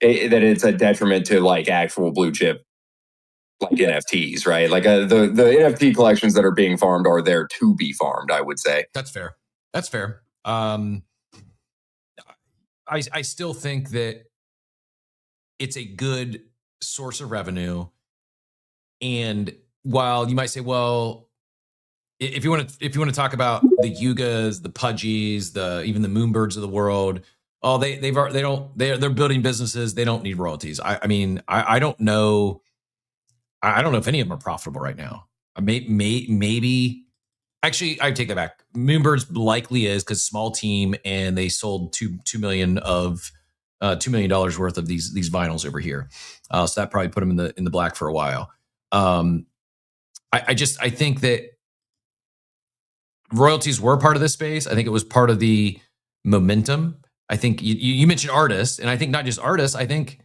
S7: it's a detriment to like actual blue chip like NFTs, right? Like the NFT collections that are being farmed are there to be farmed, I would say.
S5: That's fair. I still think that it's a good source of revenue. And while you might say, well, if you want to talk about the Yugas, the Pudgies, even the Moonbirds of the world, they're building businesses. They don't need royalties. I mean, I don't know. I don't know if any of them are profitable right now. Maybe. Actually, I take that back. Moonbirds likely is because small team, and they sold $2 million worth of these vinyls over here. So that probably put them in the black for a while. I think that royalties were part of this space. I think it was part of the momentum. I think you mentioned artists, and I think not just artists. I think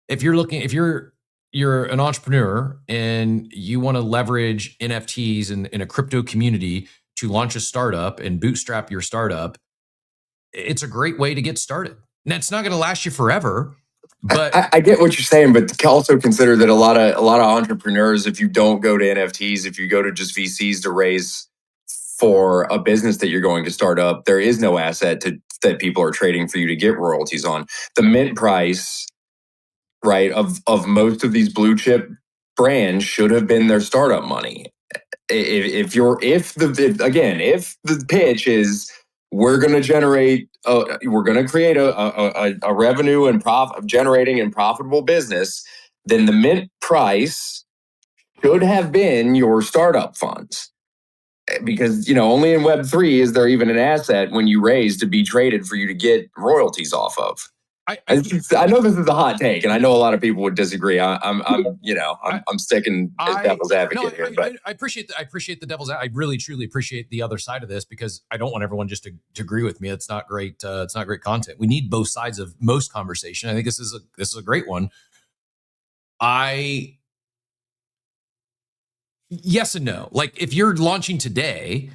S5: if you're an entrepreneur and you want to leverage NFTs in a crypto community to launch a startup and bootstrap your startup, it's a great way to get started. Now, it's not going to last you forever, but
S7: I get what you're saying, but also consider that a lot of entrepreneurs, if you don't go to NFTs, if you go to just VCs to raise for a business that you're going to start up, there is no asset that people are trading for you to get royalties on. The mint price, right, of most of these blue chip brands should have been their startup money. If the pitch is we're going to create a revenue and generating and profitable business, then the mint price should have been your startup funds. Because only in Web3 is there even an asset when you raise to be traded for you to get royalties off of. I know this is a hot take, and I know a lot of people would disagree. I'm sticking as devil's advocate here, but
S5: I appreciate the devil's advocate. I really truly appreciate the other side of this, because I don't want everyone just to agree with me. It's not great. It's not great content. We need both sides of most conversation. I think this is a great one. Yes and no. Like, if you're launching today,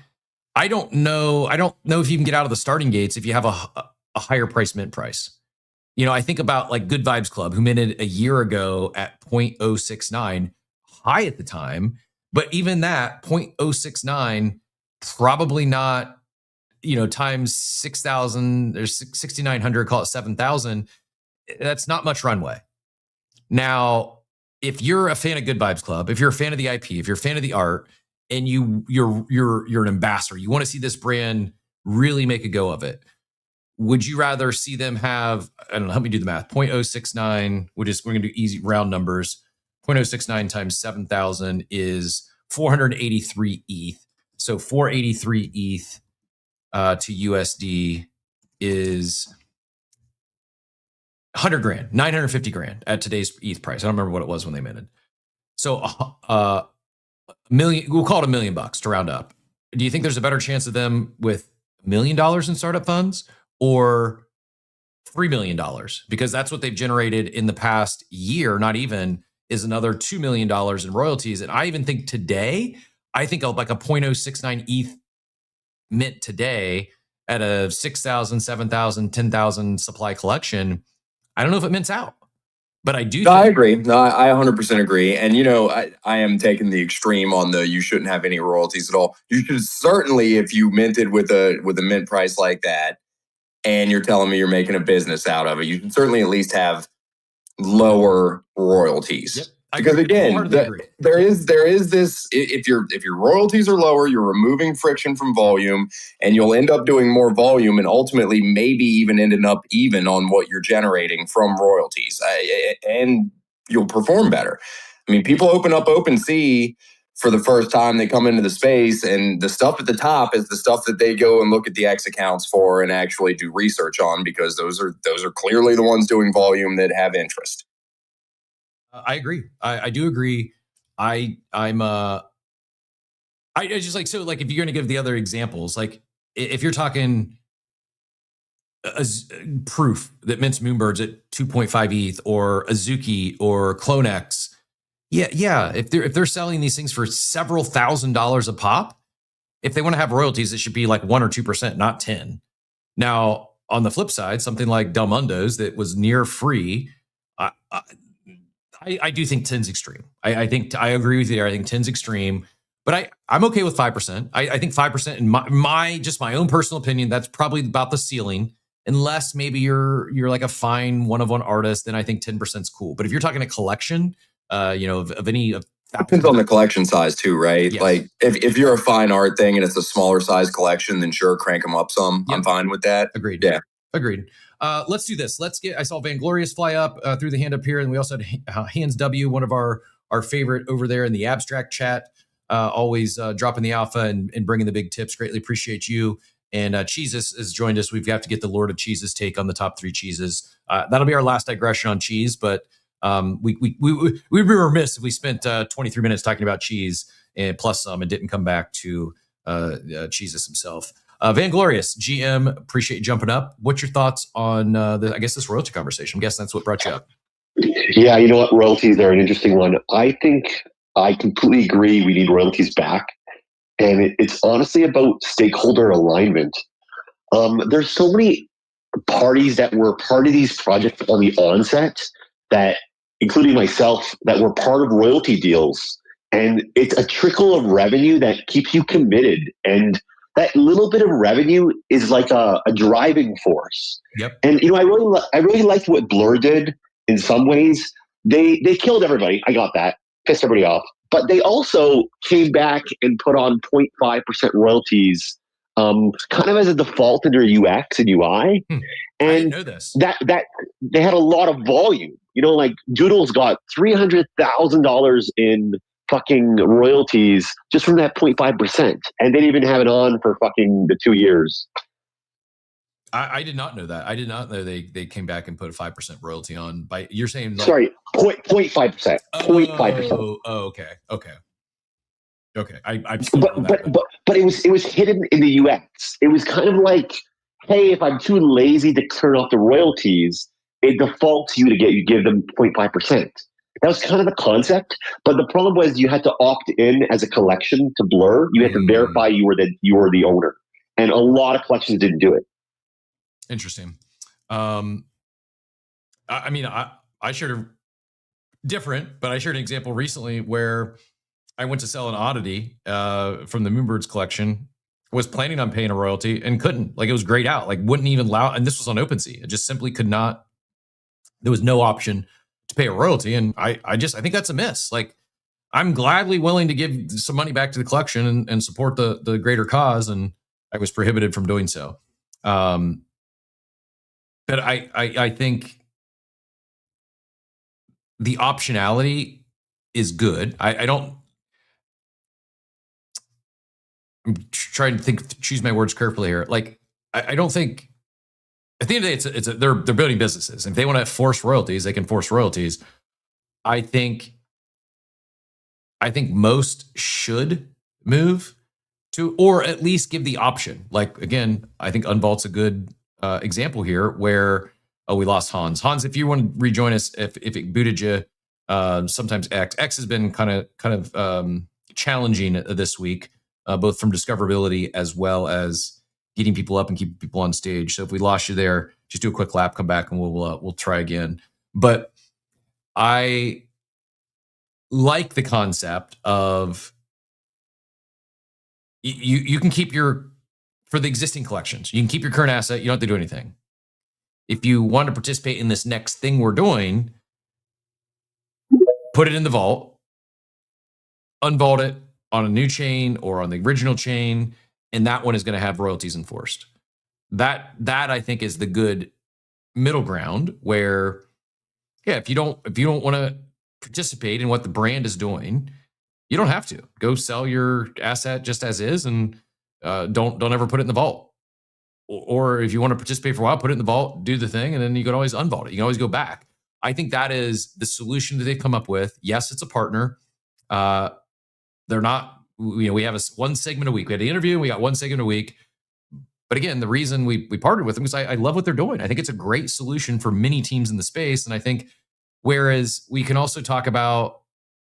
S5: I don't know if you can get out of the starting gates if you have a higher price mint price. I think about like Good Vibes Club, who minted a year ago at 0.069, high at the time, but even that 0.069 probably not, times 6,000 or 6,900, call it 7,000. That's not much runway. Now, if you're a fan of Good Vibes Club, if you're a fan of the IP, if you're a fan of the art, and you're an ambassador, you want to see this brand really make a go of it, would you rather see them have, I don't know, help me do the math, 0.069, we're going to do easy round numbers. 0.069 times 7,000 is 483 ETH. So 483 ETH to USD is 100 grand, 950 grand at today's ETH price. I don't remember what it was when they minted. So million, we'll call it $1 million to round up. Do you think there's a better chance of them with $1 million in startup funds or $3 million? Because that's what they've generated in the past year, not even, is another $2 million in royalties. And I even think today, I think like a 0.069 ETH mint today at a 6,000, 7,000, 10,000 supply collection, I don't know if it mints out. But I do.
S7: I agree. No, I 100% agree. And, you know, I am taking the extreme on the you shouldn't have any royalties at all. You should certainly, if you minted with a mint price like that, and you're telling me you're making a business out of it, you should certainly at least have lower royalties.
S5: Yep.
S7: Because again, there is this, if your royalties are lower, you're removing friction from volume, and you'll end up doing more volume and ultimately maybe even ending up even on what you're generating from royalties, and you'll perform better. I mean, people open up OpenSea for the first time, they come into the space, and the stuff at the top is the stuff that they go and look at the X accounts for and actually do research on, because those are clearly the ones doing volume that have interest.
S5: I agree. I do agree. I just like, so like, if you're going to give the other examples, like if you're talking proof that mints Moonbirds at 2.5 ETH or Azuki or CloneX, yeah. If they're selling these things for several $1,000s a pop, if they want to have royalties, it should be like 1 or 2%, not 10. Now, on the flip side, something like Del Mundo's that was near free, I do think 10's extreme. I think I agree with you there. I think 10's extreme, but I'm okay with 5%. I think 5% in my own personal opinion, that's probably about the ceiling. Unless maybe you're like a fine one-of-one artist, then I think 10% is cool. But if you're talking a collection, of any of
S7: depends on the collection size too, right?
S5: Yes.
S7: Like if you're a fine art thing and it's a smaller size collection, then sure, crank them up some. Yep. I'm fine with that.
S5: Agreed.
S7: Yeah.
S5: Agreed. Let's do this. I saw Vanglorious fly up through the hand up here, and we also had Hands W, one of our favorite over there in the abstract chat, always dropping the alpha and bringing the big tips. Greatly appreciate you. And Cheeses has joined us. We've got to get the Lord of Cheeses take on the top 3 cheeses. That'll be our last digression on cheese, but we'd be remiss if we spent 23 minutes talking about cheese and plus some and didn't come back to Cheeses himself. Vanglorious, GM, appreciate you jumping up. What's your thoughts on this royalty conversation? I'm guessing that's what brought you up.
S8: Yeah, you know what? Royalties are an interesting one. I think I completely agree we need royalties back. And it's honestly about stakeholder alignment. There's so many parties that were part of these projects on the onset that, including myself, that were part of royalty deals. And it's a trickle of revenue that keeps you committed. And that little bit of revenue is like a driving force.
S5: Yep.
S8: And I really liked what Blur did in some ways. They killed everybody. I got that. Pissed everybody off. But they also came back and put on 0.5% royalties, kind of as a default in their UX and UI.
S5: And I didn't know this.
S8: That they had a lot of volume. Like Doodles got $300,000 in fucking royalties just from that 0.5%, and they didn't even have it on for fucking the 2 years.
S5: I did not know that. I did not know they came back and put a 5% royalty on. By you're saying like,
S8: sorry, 0.5%. 0.5%.
S5: Oh, okay.
S8: But it was hidden in the UX. It was kind of like, hey, if I'm too lazy to turn off the royalties, it defaults you to give them 0.5%. That was kind of the concept. But the problem was you had to opt in as a collection to Blur. You had to verify you were the owner, and a lot of collections didn't do it.
S5: Interesting. I shared a different, but I shared an example recently where I went to sell an oddity from the Moonbirds collection, was planning on paying a royalty and couldn't. Like, it was grayed out, like wouldn't even allow, and this was on OpenSea. It just simply could not, there was no option to pay a royalty. And I think that's a miss. Like, I'm gladly willing to give some money back to the collection and support the greater cause. And I was prohibited from doing so. But I think the optionality is good. I don't. I'm trying to choose my words carefully here. Like, I don't think. At the end of the day, they're building businesses. If they want to force royalties, they can force royalties. I think most should move to, or at least give the option. Like, again, I think Unvault's a good example here where, we lost Hans. Hans, if you want to rejoin us, if it booted you, sometimes X has been kind of challenging this week, both from discoverability as well as getting people up and keeping people on stage. So if we lost you there, just do a quick lap, come back, and we'll try again. But I like the concept of you can keep for the existing collections, you can keep your current asset. You don't have to do anything. If you want to participate in this next thing we're doing, put it in the vault, unvault it on a new chain or on the original chain, and that one is going to have royalties enforced. That I think is the good middle ground where, yeah, if you don't want to participate in what the brand is doing, you don't have to. Go sell your asset just as is, and don't ever put it in the vault. Or if you want to participate for a while, put it in the vault, do the thing, and then you can always unvault it. You can always go back. I think that is the solution that they've come up with. Yes, it's a partner. They're not. We have one segment a week. We had an interview, and we got one segment a week. But again, the reason we partnered with them is I love what they're doing. I think it's a great solution for many teams in the space, and I think whereas we can also talk about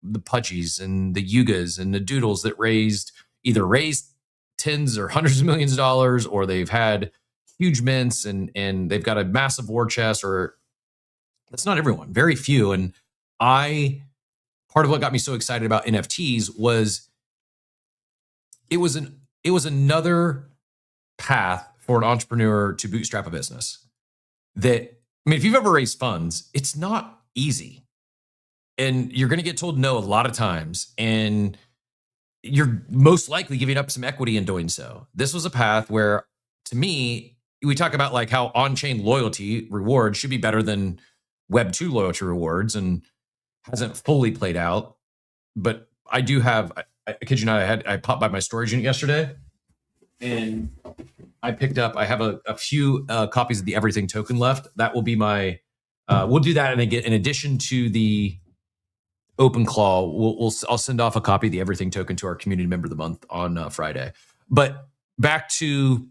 S5: the Pudgies and the Yugas and the Doodles that either raised tens or hundreds of millions of dollars, or they've had huge mints and they've got a massive war chest, or that's not everyone, very few. And part of what got me so excited about NFTs was it was another path for an entrepreneur to bootstrap a business. That, I mean, if you've ever raised funds, it's not easy. And you're going to get told no a lot of times. And you're most likely giving up some equity in doing so. This was a path where, to me, we talk about like how on-chain loyalty rewards should be better than Web 2 loyalty rewards, and hasn't fully played out. But I do have, I kid you not, I popped by my storage unit yesterday, and I have a few copies of the Everything token left. That will be my, we'll do that. And in addition to the OpenClaw, I'll send off a copy of the Everything token to our community member of the month on Friday. But back to,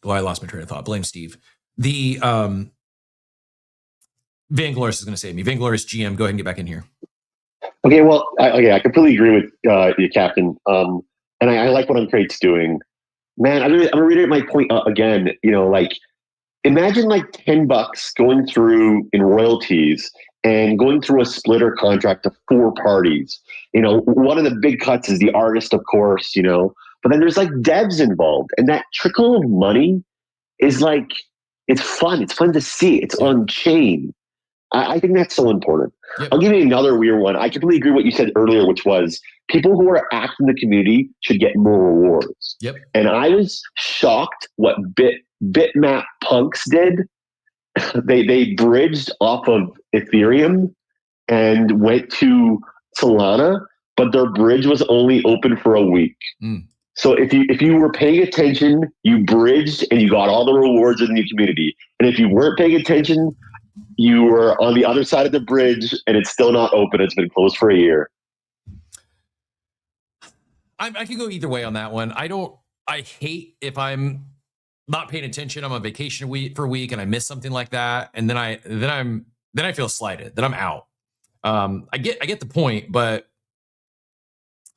S5: I lost my train of thought. Blame Steve. The Vanglorious is going to save me. Vanglorious GM, go ahead and get back in here.
S8: Okay, well, I completely agree with you, Captain. And I like what Uncrate's doing. Man, I'm gonna reiterate my point again. Like, imagine like $10 going through in royalties and going through a splitter contract to 4 parties. One of the big cuts is the artist, of course, but then there's like devs involved, and that trickle of money is like, it's fun. It's fun to see. It's on chain. I think that's so important. Yep. I'll give you another weird one. I completely agree with what you said earlier, which was people who are active in the community should get more rewards.
S5: Yep.
S8: And I was shocked what Bitmap punks did. They bridged off of Ethereum and went to Solana, but their bridge was only open for a week. So if you were paying attention, you bridged and you got all the rewards in the new community. And if you weren't paying attention, you were on the other side of the bridge, and it's still not open. It's been closed for a year.
S5: I can go either way on that one. I hate if I'm not paying attention. I'm on vacation for a week and I miss something like that, and then I feel slighted. Then I'm out. I get the point, but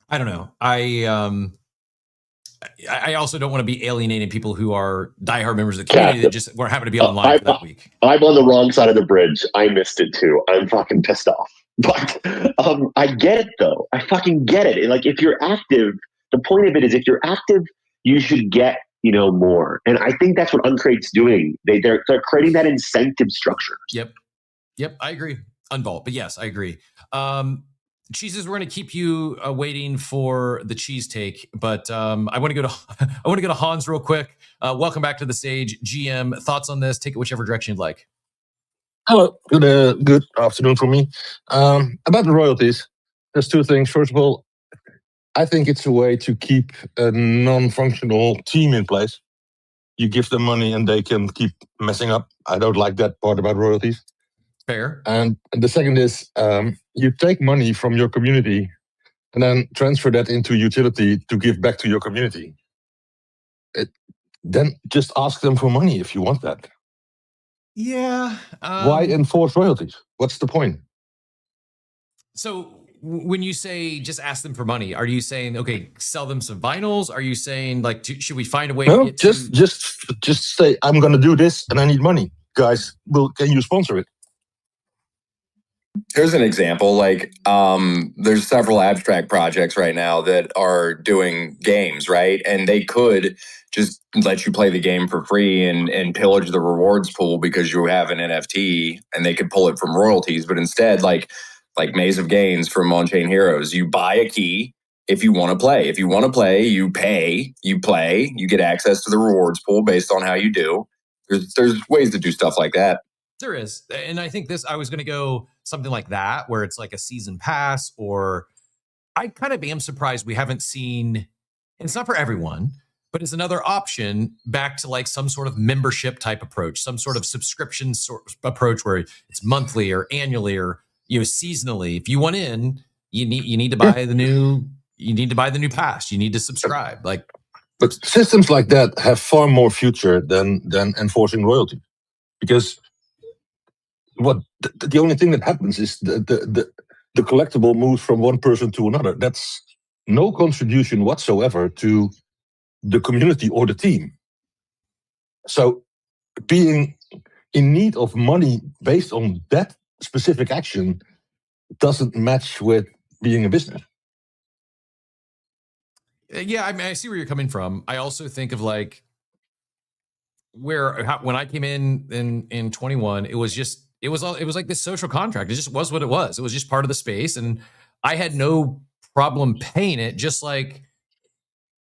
S5: I don't know. I also don't want to be alienating people who are diehard members of the community that just happen to be online for that week.
S8: I'm on the wrong side of the bridge. I missed it too. I'm fucking pissed off. But I get it though. I fucking get it. And like, if you're active, the point of it is if you're active, you should get more. And I think that's what Uncrate's doing. They're creating that incentive structure.
S5: Yep. I agree. Unvault, but yes, I agree. Cheeses, we're going to keep you waiting for the cheese take, but I want to go to I want to go to Hans real quick. Welcome back to the stage, GM. Thoughts on this? Take it whichever direction you'd like.
S9: Hello, good afternoon from me. About the royalties, there's two things. First of all, I think it's a way to keep a non-functional team in place. You give them money and they can keep messing up. I don't like that part about royalties.
S5: Fair.
S9: And the second is you take money from your community and then transfer that into utility to give back to your community. Then just ask them for money if you want that.
S5: Yeah.
S9: Why enforce royalties? What's the point?
S5: So when you say just ask them for money, are you saying, okay, sell them some vinyls? Are you saying like, should we find a way?
S9: No, just say, I'm going to do this and I need money. Guys, can you sponsor it?
S7: Here's an example. Like, there's several abstract projects right now that are doing games, right? And they could just let you play the game for free and pillage the rewards pool because you have an NFT, and they could pull it from royalties. But instead, like Maze of Gains from On-Chain Heroes, you buy a key if you want to play. If you want to play, you pay, you play, you get access to the rewards pool based on how you do. There's ways to do stuff like that.
S5: There is. And I think I was going to go something like that, where it's like a season pass, or I kind of am surprised we haven't seen, and it's not for everyone, but it's another option back to like some sort of membership type approach, some sort of subscription approach where it's monthly or annually or, seasonally. If you want in, you need to buy the new, pass. You need to subscribe.
S9: But systems like that have far more future than enforcing royalty, because the only thing that happens is the collectible moves from one person to another. That's no contribution whatsoever to the community or the team. So being in need of money based on that specific action doesn't match with being a business.
S5: Yeah, I mean, I see where you're coming from. I also think of like when I came in 21, it was like this social contract. It just was what it was. It was just part of the space, and I had no problem paying it. Just like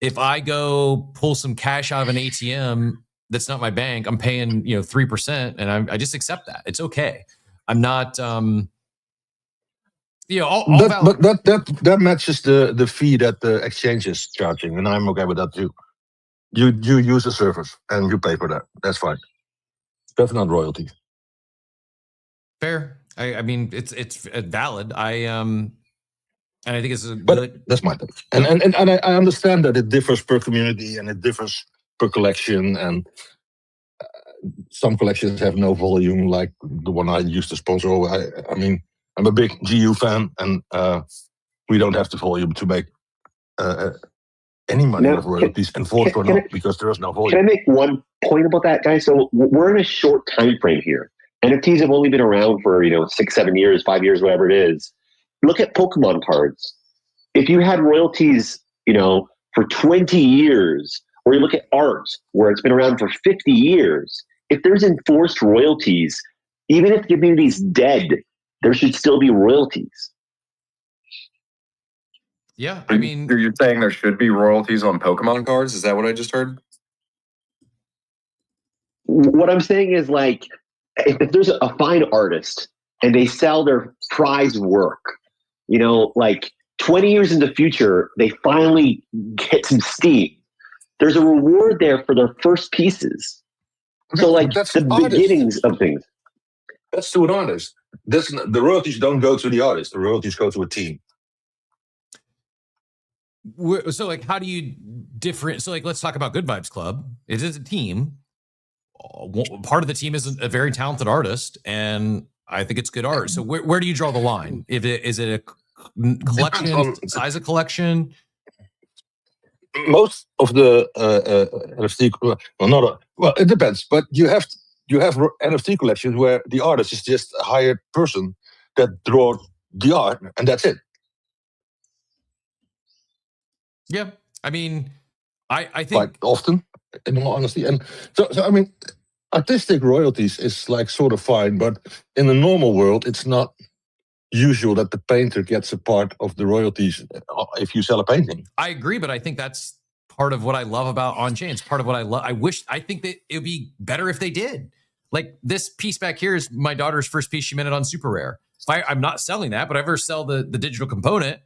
S5: if I go pull some cash out of an ATM that's not my bank, I'm paying 3%, and I just accept that. It's okay. I'm not but
S9: that matches the fee that the exchange is charging, and I'm okay with that too. You use the service and you pay for that. That's fine. That's not royalty.
S5: Fair. I mean, it's valid. And I think it's
S9: but that's my take. And I understand that it differs per community and it differs per collection, and some collections have no volume, like the one I used to sponsor. I mean, I'm a big GU fan, and we don't have the volume to make any money of royalties, enforced or not, because there is no volume.
S8: Can I make one point about that, guys? So we're in a short time frame here. NFTs have only been around for 6, 7 years, 5 years, whatever it is. Look at Pokemon cards. If you had royalties, for 20 years, or you look at art where it's been around for 50 years, if there's enforced royalties, even if the community's dead, there should still be royalties.
S5: Yeah, I mean,
S7: you're saying there should be royalties on Pokemon cards? Is that what I just heard?
S8: What I'm saying is, like, if there's a fine artist and they sell their prize work, like 20 years in the future, they finally get some steam. There's a reward there for their first pieces. So, like, that's the beginnings of things.
S9: That's to an artist. The royalties don't go to the artist. The royalties go to a team.
S5: So, like, how do you different? So, like, let's talk about Good Vibes Club. It is a team. Part of the team is a very talented artist, and I think it's good art. So, where do you draw the line? Is it a collection, size of collection?
S9: Most of the NFT, it depends. But you have NFT collections where the artist is just a hired person that draws the art, and that's it.
S5: Yeah, I mean, I think
S9: quite often, in all honesty, and so I mean, artistic royalties is like sort of fine, but in the normal world, it's not usual that the painter gets a part of the royalties if you sell a painting.
S5: I agree, but I think that's part of what I love about on-chain. It's part of what I love. I think that it would be better if they did. Like this piece back here is my daughter's first piece she minted on Super Rare. I'm not selling that, but if I ever sell the digital component,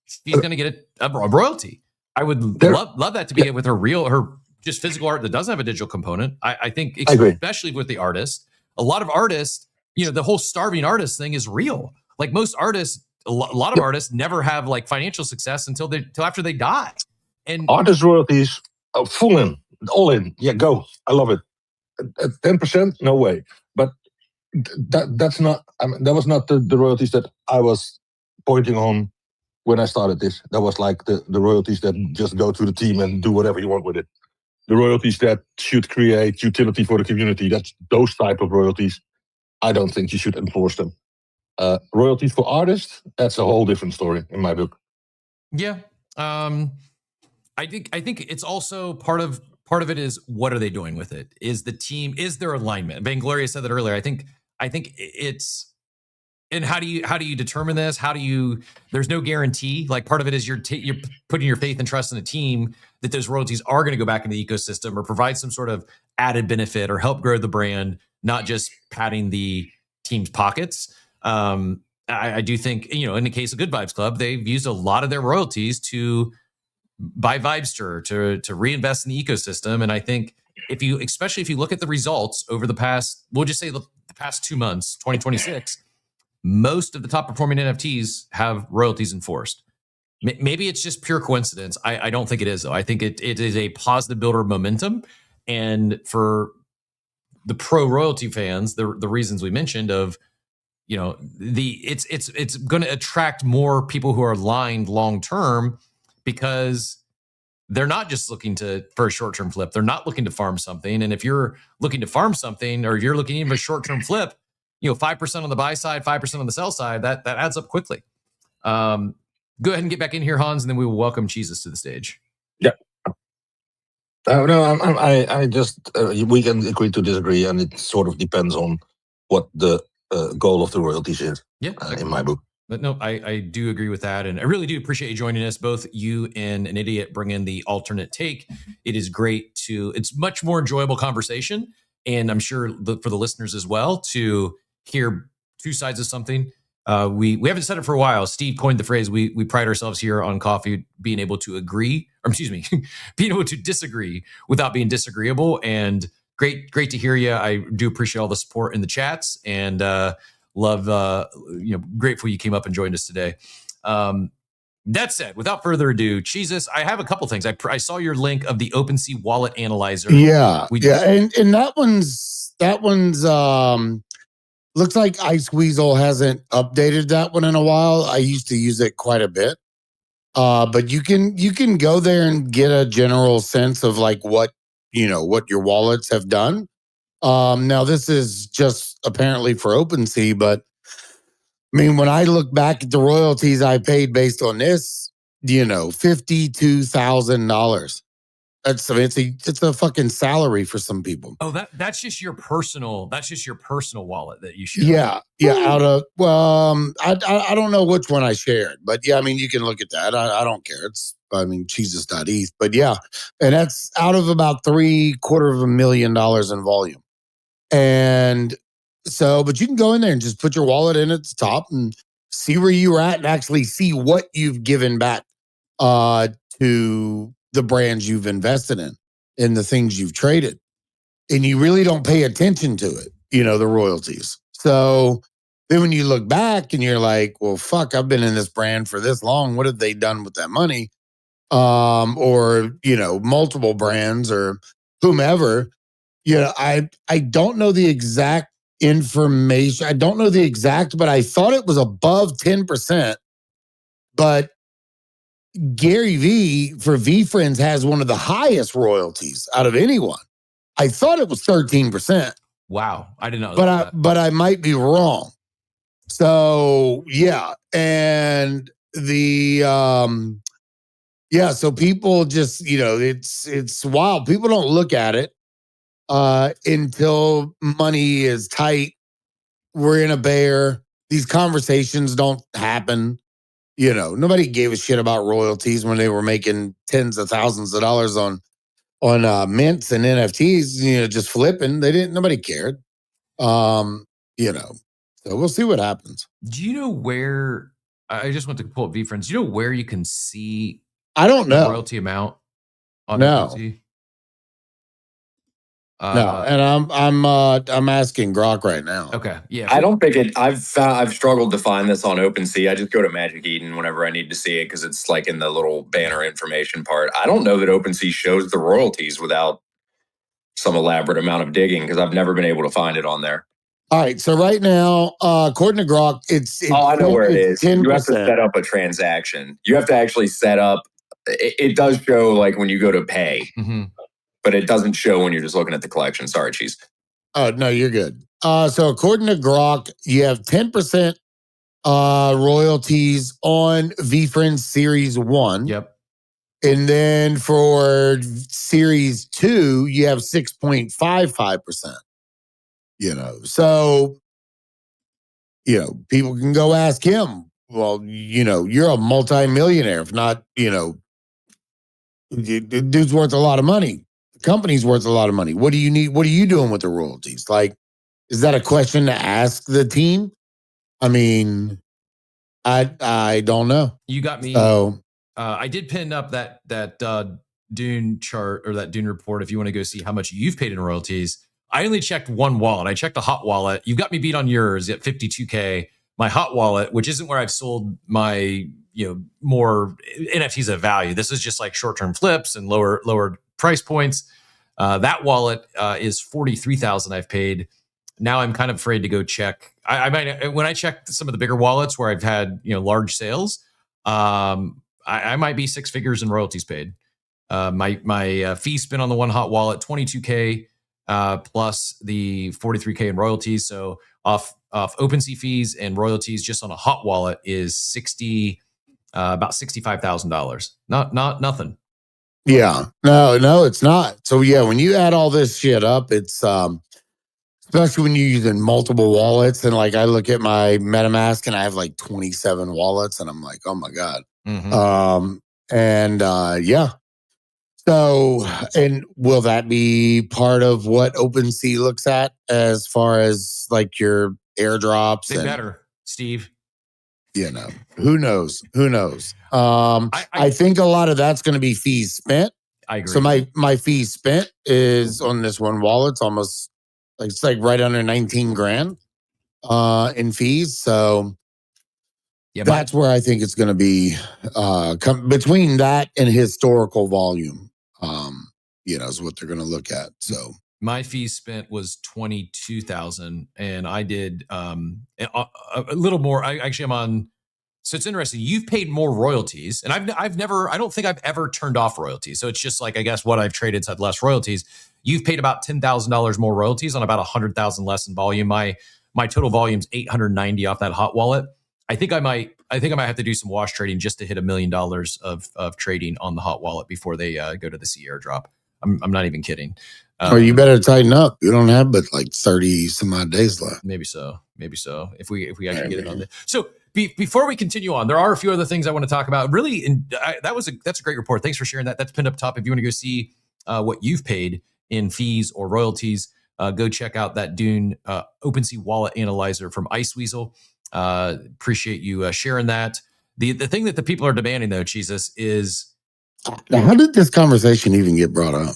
S5: she's going to get a royalty. I would love that to be with her just physical art that doesn't have a digital component. I think, especially with the artist, a lot of artists, the whole starving artist thing is real. Like most artists, a lot of artists never have like financial success until after they die. And
S9: artist royalties, full in, all in. Yeah, go. I love it. 10%, no way. But that's not. I mean, that was not the royalties that I was pointing on when I started this. That was like the royalties that just go to the team and do whatever you want with it. The royalties that should create utility for the community. That's those type of royalties. I don't think you should enforce them. Royalties for artists, that's a whole different story in my book.
S5: Yeah. I think it's also part of it is what are they doing with it? Is the team, is there alignment? Vangloria said that earlier. I think it's, and how do you determine this? There's no guarantee. Like part of it is you're putting your faith and trust in a team that those royalties are going to go back in the ecosystem or provide some sort of added benefit or help grow the brand, not just padding the team's pockets. I do think, in the case of Good Vibes Club, they've used a lot of their royalties to buy Vibester, to reinvest in the ecosystem. And I think especially if you look at the results over the past, we'll just say the past 2 months, 2026, most of the top performing NFTs have royalties enforced. Maybe it's just pure coincidence. I don't think it is, though. I think it is a positive builder of momentum. And for the pro royalty fans, the reasons we mentioned of, it's going to attract more people who are aligned long term, because they're not just looking for a short-term flip. They're not looking to farm something. And if you're looking to farm something, or you're looking even a short-term flip, 5% on the buy side, 5% on the sell side, that adds up quickly. Go ahead and get back in here, Hans, and then we will welcome Jesus to the stage.
S9: Yeah. No, I just we can agree to disagree, and it sort of depends on what the goal of the royalties is.
S5: Yeah,
S9: in my book.
S5: But no, I do agree with that. And I really do appreciate you joining us. Both you and an idiot bring in the alternate take. It is great it's much more enjoyable conversation. And I'm sure for the listeners as well, to hear two sides of something. We haven't said it for a while. Steve coined the phrase, we pride ourselves here on Coffee being able to agree, or excuse me, being able to disagree without being disagreeable. And great to hear you. I do appreciate all the support in the chats, and love, grateful you came up and joined us today. That said, without further ado, Jesus, I have a couple things. I saw your link of the OpenSea wallet analyzer.
S10: Yeah, and that one's looks like Ice Weasel hasn't updated that one in a while. I used to use it quite a bit, but you can go there and get a general sense of like what your wallets have done. Now this is just apparently for OpenSea, but I mean, when I look back at the royalties I paid based on this, $52,000. It's a fucking salary for some people.
S5: Oh, that's just your personal wallet that you share.
S10: Yeah. Out of I don't know which one I shared, but yeah, I mean you can look at that. I don't care. Jesus.eth, but yeah, and that's out of about $750,000 in volume. And so, but you can go in there and just put your wallet in at the top and see where you're at and actually see what you've given back to the brands you've invested in the things you've traded. And you really don't pay attention to it, the royalties. So then when you look back and you're like, well, fuck, I've been in this brand for this long. What have they done with that money? Or, multiple brands or whomever. I don't know the exact information. I don't know the exact, but I thought it was above 10%. But Gary V for VFriends has one of the highest royalties out of anyone. I thought it was 13%.
S5: Wow, I didn't know.
S10: But I might be wrong. So yeah, and the so people just it's wild. People don't look at it until money is tight. We're in a bear. these conversations don't happen. Nobody gave a shit about royalties when they were making tens of thousands of dollars on mints and NFTs, just flipping. Nobody cared. So we'll see what happens.
S5: Do you know where? I just went to pull up VFriends. Do you know where you can see?
S10: I don't know.
S5: Royalty amount on
S10: No.
S5: OpenSea?
S10: No, and I'm asking Grok right now.
S5: Okay, yeah.
S7: I don't think it. I've struggled to find this on OpenSea. I just go to Magic Eden whenever I need to see it because it's like in the little banner information part. I don't know that OpenSea shows the royalties without some elaborate amount of digging because I've never been able to find it on there.
S10: All right, so right now, according to Grok, it's
S7: I know where it is.
S10: 10%.
S7: You have to set up a transaction. You have to actually set up. It does show like when you go to pay, but it doesn't show when you're just looking at the collection. Sorry, Cheese.
S10: Oh no, you're good. So according to Grok, you have 10% royalties on VFriends Series 1.
S5: Yep.
S10: And then for Series 2, you have 6.55%. So people can go ask him. Well, you're a multimillionaire. If not, dude's worth a lot of money. The company's worth a lot of money. What do you need? What are you doing with the royalties? Like, is that a question to ask the team? I mean, I don't know.
S5: You got me.
S10: So
S5: I did pin up that Dune chart or that Dune report if you want to go see how much you've paid in royalties. I only checked one wallet. I checked the hot wallet. You got me beat on yours at 52K. My hot wallet, which isn't where I've sold my more NFTs of value. This is just like short-term flips and lower price points. That wallet is 43,000 I've paid. Now I'm kind of afraid to go check. I might, when I check some of the bigger wallets where I've had large sales, I might be six figures in royalties paid. My fee spent on the one hot wallet, 22K plus the 43K in royalties. So off OpenSea fees and royalties just on a hot wallet is about $65,000. Not nothing.
S10: Yeah, no, it's not. So yeah, when you add all this shit up, it's especially when you're using multiple wallets. And like I look at my MetaMask and I have like 27 wallets, and I'm like, oh my god. Yeah. So, and will that be part of what OpenSea looks at as far as like your airdrops?
S5: They better, Steve.
S10: Who knows? I think a lot of that's going to be fees spent.
S5: I agree.
S10: So my fees spent is on this one wallet. It's almost like it's like right under 19 grand in fees. So that's where I think it's going to be between that and historical volume. Is what they're going to look at. So
S5: my fee spent was 22,000, and I did a little more. I'm on. So it's interesting. You've paid more royalties, and I've never. I don't think I've ever turned off royalties. So it's just like I guess what I've traded had less royalties. You've paid about $10,000 more royalties on about 100,000 less in volume. My total volume's 890 off that hot wallet. I think I might have to do some wash trading just to hit $1 million of trading on the hot wallet before they go to the sea airdrop. I'm not even kidding.
S10: Or you better tighten up. You don't have but like 30 some odd days left.
S5: Maybe so. If we actually get it on there. So before we continue on, there are a few other things I want to talk about. Really, that's a great report. Thanks for sharing that. That's pinned up top. If you want to go see what you've paid in fees or royalties, go check out that Dune OpenSea wallet analyzer from Iceweasel. Appreciate you sharing that. The thing that the people are demanding though, Jesus, is
S10: how did this conversation even get brought up?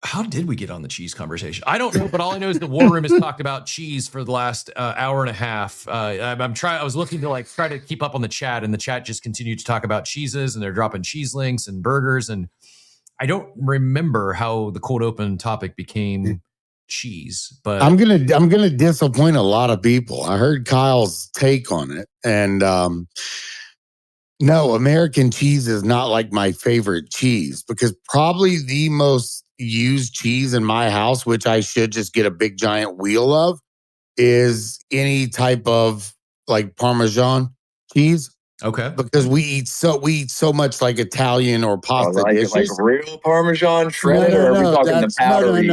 S5: How did we get on the cheese conversation? I don't know, but all I know is the War Room has talked about cheese for the last hour and a half. I was looking to try to keep up on the chat, and the chat just continued to talk about cheeses, and they're dropping cheese links and burgers, and I don't remember how the cold open topic became cheese, but
S10: I'm gonna disappoint a lot of people. I heard Kyle's take on it, and no, American cheese is not like my favorite cheese, because probably the most used cheese in my house, which I should just get a big giant wheel of, is any type of like Parmesan cheese.
S5: Okay.
S10: Because we eat so much like Italian or pasta dishes.
S7: Like real Parmesan shredded, or are we talking the powdery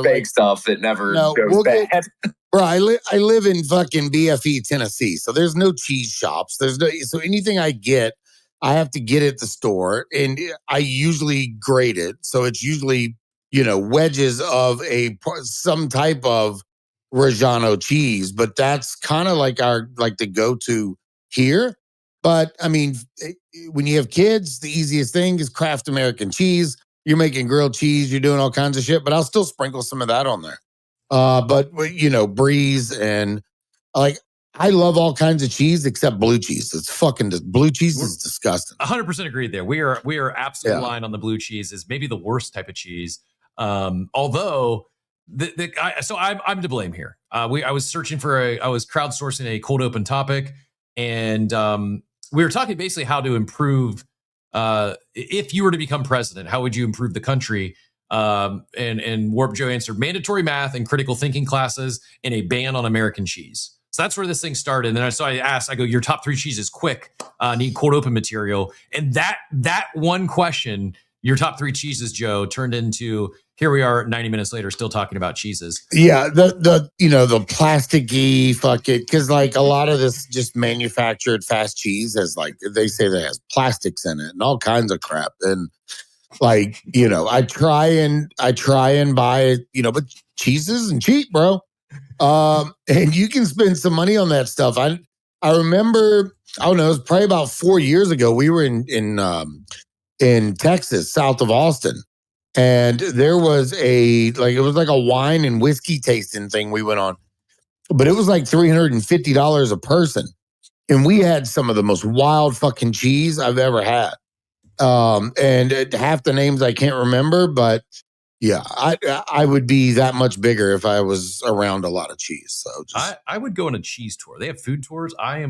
S7: fake stuff that never goes bad?
S10: Bro, I live in fucking BFE, Tennessee. So there's no cheese shops. So anything I get, I have to get at the store, and I usually grade it. So it's usually, wedges of some type of Reggiano cheese, but that's kind of like the go-to here. But I mean, when you have kids, the easiest thing is Kraft American cheese. You're making grilled cheese, you're doing all kinds of shit, but I'll still sprinkle some of that on there. But Breeze and like I love all kinds of cheese except blue cheese. It's fucking blue cheese is disgusting.
S5: 100% agreed there. We are absolutely aligned on the blue cheese is maybe the worst type of cheese. Although I'm to blame here. I was crowdsourcing a cold open topic, and we were talking basically how to improve. If you were to become president, how would you improve the country? And Warp Joe answered mandatory math and critical thinking classes and a ban on American cheese. So that's where this thing started. And then I asked, I go, your top 3 cheeses, quick, need cold open material. And that one question, your top 3 cheeses, Joe, turned into, here we are 90 minutes later, still talking about cheeses.
S10: Yeah. The plasticky fuck it. Cause like a lot of this just manufactured fast cheese has they say that has plastics in it and all kinds of crap. And I try and buy, but cheese isn't cheap, bro. And you can spend some money on that stuff. I remember, I don't know, it was probably about 4 years ago. We were in Texas, south of Austin, and there was it was like a wine and whiskey tasting thing we went on, but it was like $350 a person, and we had some of the most wild fucking cheese I've ever had. And half the names I can't remember, but yeah, I would be that much bigger if I was around a lot of cheese. So
S5: I would go on a cheese tour. They have food tours. I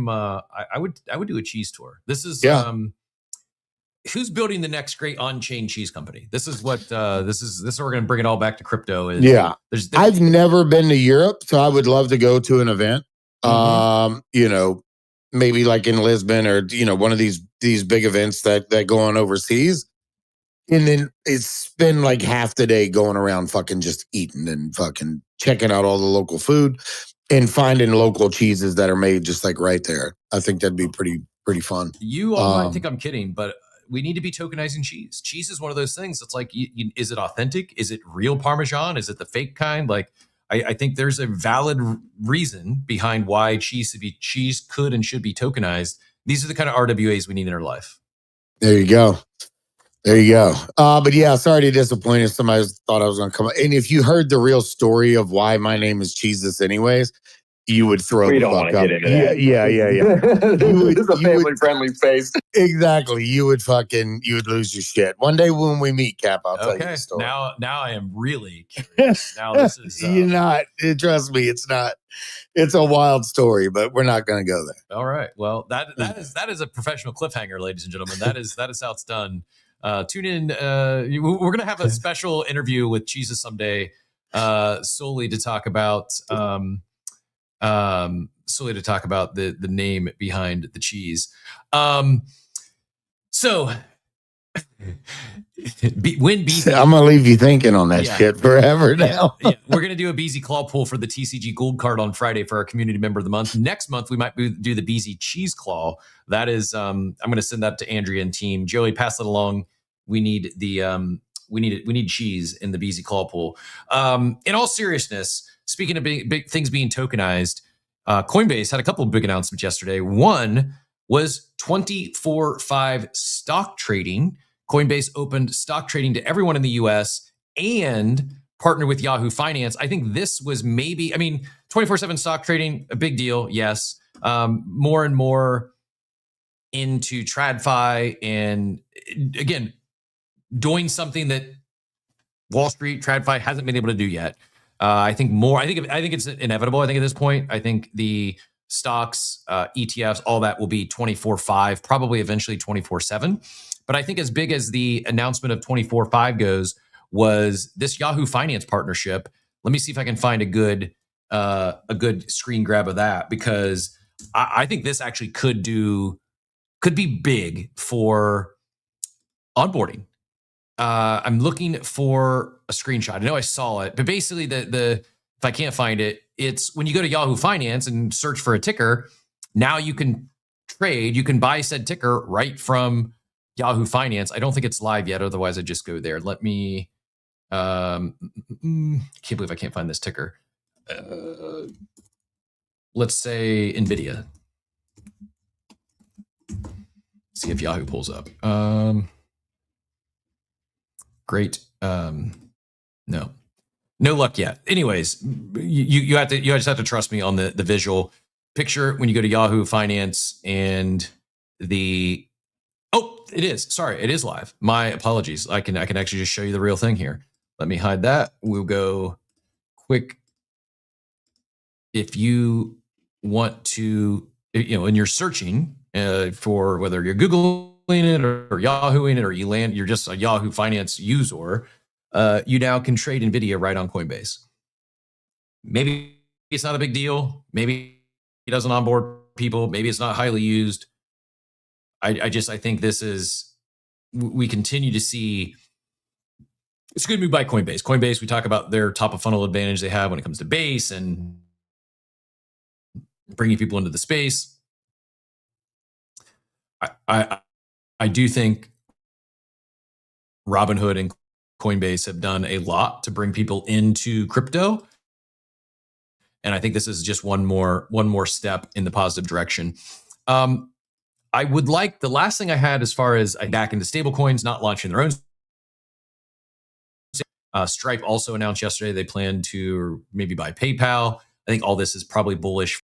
S5: would do a cheese tour. This is who's building the next great on-chain cheese company. This is what this is we're going to bring it all back to crypto.
S10: I've never been to Europe, so I would love to go to an event. Maybe like in Lisbon or one of these big events that go on overseas. And then it's been like half the day going around fucking just eating and fucking checking out all the local food and finding local cheeses that are made just like right there. I think that'd be pretty fun.
S5: You all might think I'm kidding, but we need to be tokenizing cheese. Cheese is one of those things that's like, is it authentic? Is it real Parmesan? Is it the fake kind? Like, I think there's a valid reason behind why cheese could and should be tokenized. These are the kind of RWAs we need in our life.
S10: There you go. But yeah, sorry to disappoint if somebody thought I was going to come. And if you heard the real story of why my name is Jesus anyways, you would throw the fuck up. We don't want to get into that. Yeah.
S7: This is a family-friendly space.
S10: Exactly. You would lose your shit. One day when we meet, Cap, I'll tell you the story.
S5: Now I am really curious. Now this is...
S10: You're not. Trust me, it's not. It's a wild story, but we're not going to go there.
S5: All right. Well, that is a professional cliffhanger, ladies and gentlemen. That is how it's done. Tune in. We're going to have a special interview with Jesus someday, solely to talk about the name behind the cheese. So when BZ,
S10: I'm gonna leave you thinking on that shit forever now.
S5: We're gonna do a BZ claw pull for the TCG Gold card on Friday for our community member of the month. Next month we might do the BZ cheese claw. That is, I'm gonna send that to Andrea and team. Joey, pass it along. We need we need cheese in the BZ claw pull. In all seriousness, speaking of big things being tokenized, Coinbase had a couple of big announcements yesterday. One was 24/5 stock trading. Coinbase opened stock trading to everyone in the US and partnered with Yahoo Finance. I think this was 24/7 stock trading, a big deal. Yes. More and more into TradFi and again, doing something that Wall Street, TradFi hasn't been able to do yet. I think it's inevitable. I think at this point, I think the stocks, ETFs, all that will be 24/5, probably eventually 24/7. But I think as big as the announcement of 24/5 goes was this Yahoo Finance partnership. Let me see if I can find a good screen grab of that, because I think this actually could be big for onboarding. I'm looking for a screenshot. I know I saw it, but basically the if I can't find it, it's when you go to Yahoo Finance and search for a ticker, now you can trade, you can buy said ticker right from Yahoo Finance. I don't think it's live yet. Otherwise, I just go there. Let me, can't believe I can't find this ticker. Let's say NVIDIA. See if Yahoo pulls up. Great. No luck yet. Anyways, you just have to trust me on the visual picture when you go to Yahoo Finance and it is. Sorry, it is live. My apologies. I can actually just show you the real thing here. Let me hide that. We'll go quick. If you want to, and you're searching for whether you're Googling it or Yahooing it, or you're just a Yahoo Finance user, you now can trade NVIDIA right on Coinbase. Maybe it's not a big deal. Maybe it doesn't onboard people. Maybe it's not highly used. I think we continue to see, it's a good move by Coinbase. Coinbase, we talk about their top of funnel advantage they have when it comes to base and bringing people into the space. I do think Robinhood and Coinbase have done a lot to bring people into crypto. And I think this is just one more step in the positive direction. I would like, the last thing I had as far as back into stablecoins, not launching their own. Stripe also announced yesterday they plan to maybe buy PayPal. I think all this is probably bullish.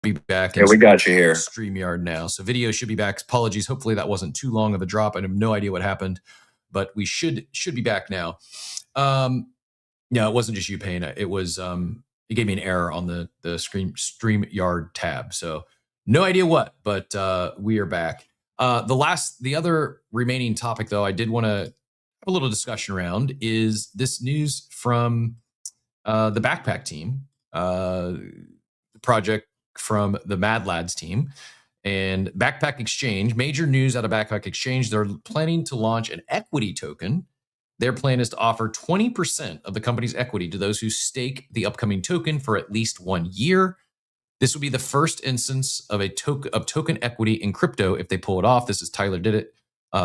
S5: Be back.
S7: Yeah, we got you here.
S5: StreamYard now. So video should be back. Apologies. Hopefully that wasn't too long of a drop. I have no idea what happened, but we should be back now. Yeah, it wasn't just you, Payne. It was it gave me an error on the StreamYard tab. So no idea what, but we are back. The other remaining topic though, I did want to have a little discussion around is this news from the Backpack team, project from the Mad Lads team and Backpack Exchange. Major news out of Backpack Exchange. They're planning to launch an equity token. Their plan is to offer 20% of the company's equity to those who stake the upcoming token for at least 1 year. This will be the first instance of token equity in crypto if they pull it off. This is Tyler did it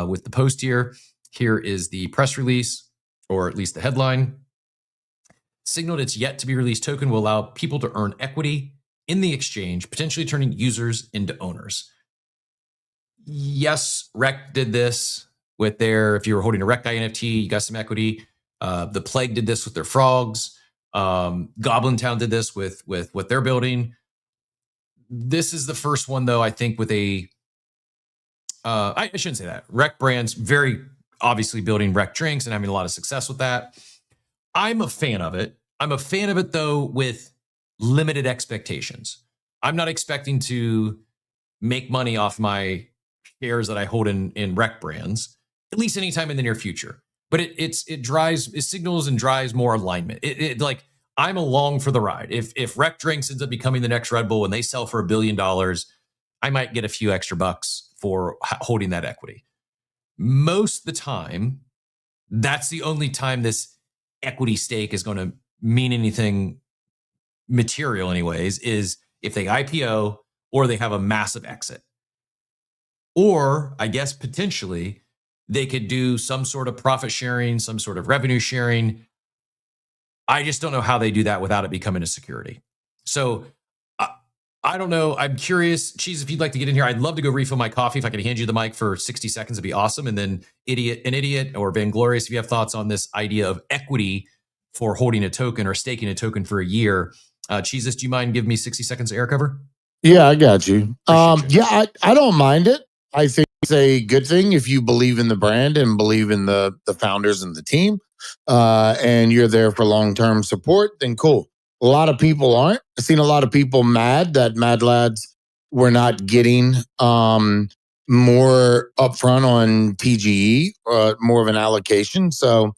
S5: with the post here. Here is the press release, or at least the headline. Signaled its yet to be released token will allow people to earn equity in the exchange, potentially turning users into owners. Yes, Rec did this with if you were holding a Rec Guy NFT, you got some equity. The Plague did this with their frogs. Goblin Town did this with what they're building. This is the first one, though, I think, with I shouldn't say that. Rec Brands very obviously building Rec drinks and having a lot of success with that. I'm a fan of it. I'm a fan of it, though, with limited expectations. I'm not expecting to make money off my shares that I hold in Rec Brands, at least anytime in the near future. But it signals and drives more alignment. Like, I'm along for the ride. If Rec Drinks ends up becoming the next Red Bull and they sell for $1 billion, I might get a few extra bucks for holding that equity. Most of the time, that's the only time this equity stake is going to mean anything material anyways, is if they IPO or they have a massive exit. Or I guess potentially they could do some sort of profit sharing, some sort of revenue sharing. I just don't know how they do that without it becoming a security. So I don't know. I'm curious, Cheese, if you'd like to get in here, I'd love to go refill my coffee. If I could hand you the mic for 60 seconds, it'd be awesome. And then an idiot or Vainglorious, if you have thoughts on this idea of equity for holding a token or staking a token for a year. Cheeses, do you mind giving me 60 seconds of air cover?
S10: Yeah, I got you.
S5: Appreciate you.
S10: Yeah, I don't mind it. I think it's a good thing if you believe in the brand and believe in the founders and the team, and you're there for long-term support, then cool. A lot of people aren't. I've seen a lot of people mad that Mad Lads were not getting more upfront on TGE, more of an allocation. So,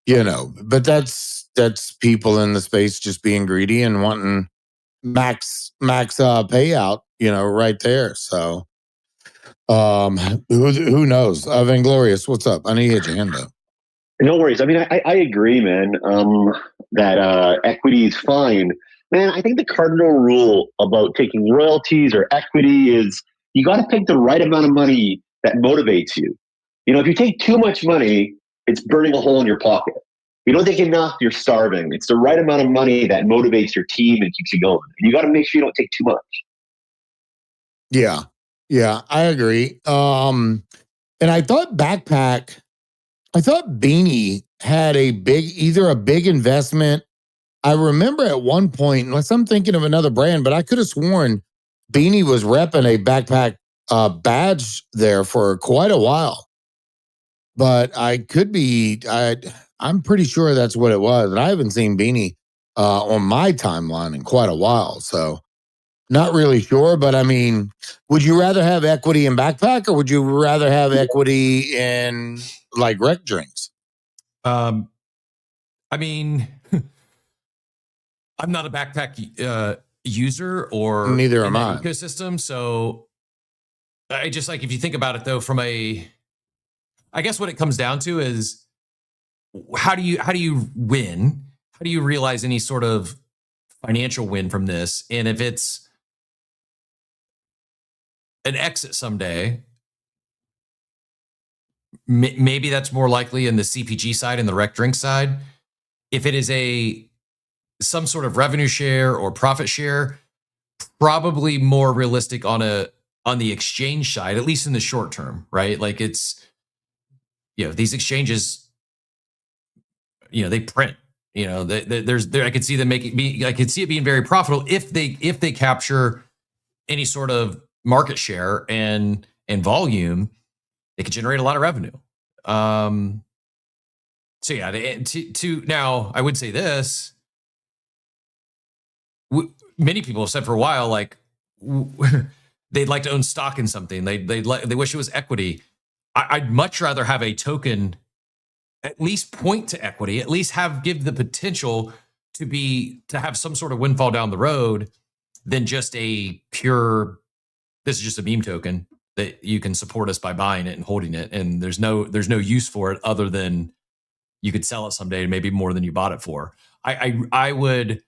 S10: but that's people in the space just being greedy and wanting max payout, right there. So who knows? Vainglorious, what's up? I know you had your hand up.
S8: No worries. I mean, I agree, man, that equity is fine. Man, I think the cardinal rule about taking royalties or equity is you got to pick the right amount of money that motivates you. If you take too much money, it's burning a hole in your pocket. You don't take enough, you're starving. It's the right amount of money that motivates your team and keeps you going. And you got to make sure you don't take too much.
S10: Yeah, I agree. And I thought Beanie had either a big investment. I remember at one point, unless I'm thinking of another brand, but I could have sworn Beanie was repping a backpack badge there for quite a while. But I'm pretty sure that's what it was. And I haven't seen Beanie on my timeline in quite a while. So not really sure. But I mean, would you rather have equity in backpack or would you rather have equity in like rec drinks?
S5: I mean, I'm not a backpack user or
S10: neither am I.
S5: Ecosystem. So I just if you think about it though, I guess what it comes down to is how do you win? How do you realize any sort of financial win from this? And if it's an exit someday, maybe that's more likely in the CPG side and the rec drink side. If it is some sort of revenue share or profit share, probably more realistic on the exchange side, at least in the short term, right? Like it's, these exchanges, they print, I could see them I could see it being very profitable if they capture any sort of market share and volume, they could generate a lot of revenue. So yeah, now I would say this, many people have said for a while, they'd like to own stock in something. They wish it was equity. I'd much rather have a token at least point to equity, at least give the potential to have some sort of windfall down the road than just a pure, this is just a meme token that you can support us by buying it and holding it. And there's no use for it other than you could sell it someday, maybe more than you bought it for. I would,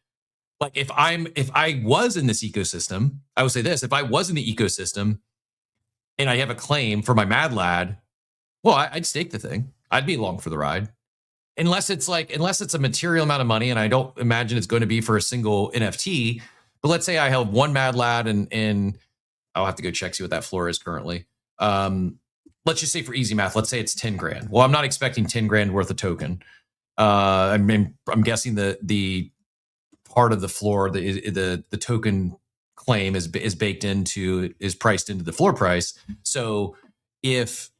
S5: if I was in this ecosystem, I would say this, if I was in the ecosystem and I have a claim for my Mad Lad, well, I'd stake the thing. I'd be along for the ride. Unless it's a material amount of money, and I don't imagine it's going to be for a single NFT, but let's say I held one Mad Lad and I'll have to go check, see what that floor is currently. Let's just say for easy math, let's say it's 10 grand. Well, I'm not expecting 10 grand worth of token. I'm guessing the part of the floor, the token claim is priced into the floor price. So if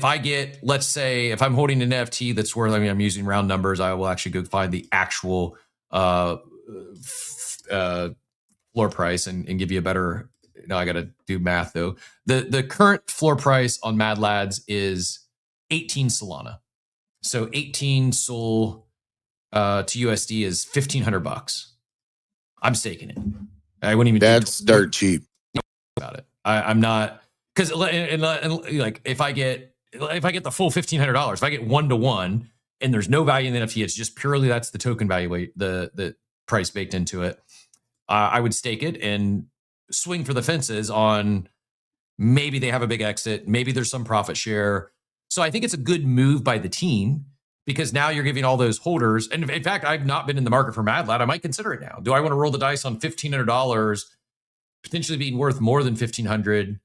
S5: I get, let's say, if I'm holding an NFT that's worth, I'm using round numbers, I will actually go find the actual floor price and give you a better. Now I got to do math though. The current floor price on Mad Lads is 18 Solana. So 18 Sol to USD is $1,500. I'm staking it. I wouldn't even.
S10: That's dirt cheap.
S5: About it. I'm not, because if I get the full $1,500, if I get 1-to-1 and there's no value in the NFT, it's just purely that's the token value, the price baked into it. I would stake it and swing for the fences on maybe they have a big exit, maybe there's some profit share. So I think it's a good move by the team because now you're giving all those holders. And in fact, I've not been in the market for Mad Lad. I might consider it now. Do I want to roll the dice on $1,500, potentially being worth more than $1,500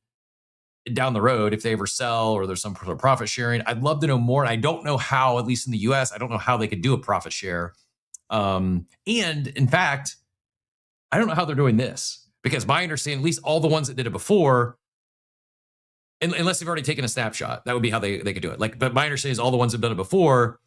S5: down the road if they ever sell or there's some sort of profit sharing? I'd love to know more. And I don't know how, at least in the US, I don't know how they could do a profit share. And in fact, I don't know how they're doing this, because my understanding, at least all the ones that did it before, unless they've already taken a snapshot, that would be how they could do it. Like, but my understanding is all the ones that have done it before,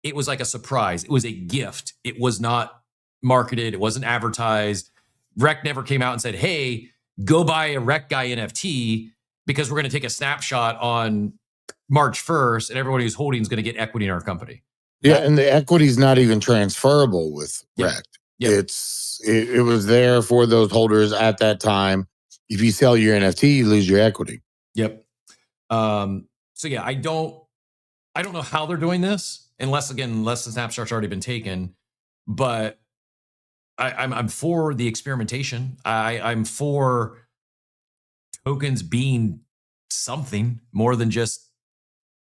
S5: it was like a surprise. It was a gift. It was not marketed. It wasn't advertised. Rec never came out and said, hey, go buy a Rec Guy NFT because we're going to take a snapshot on March 1st and everybody who's holding is going to get equity in our company.
S10: Yeah, and the equity is not even transferable with Rec.
S5: Yep.
S10: It was there for those holders at that time. If you sell your NFT, you lose your equity.
S5: Yep. So yeah, I don't know how they're doing this, unless the snapshot's already been taken. But I'm for the experimentation. I'm for tokens being something more than just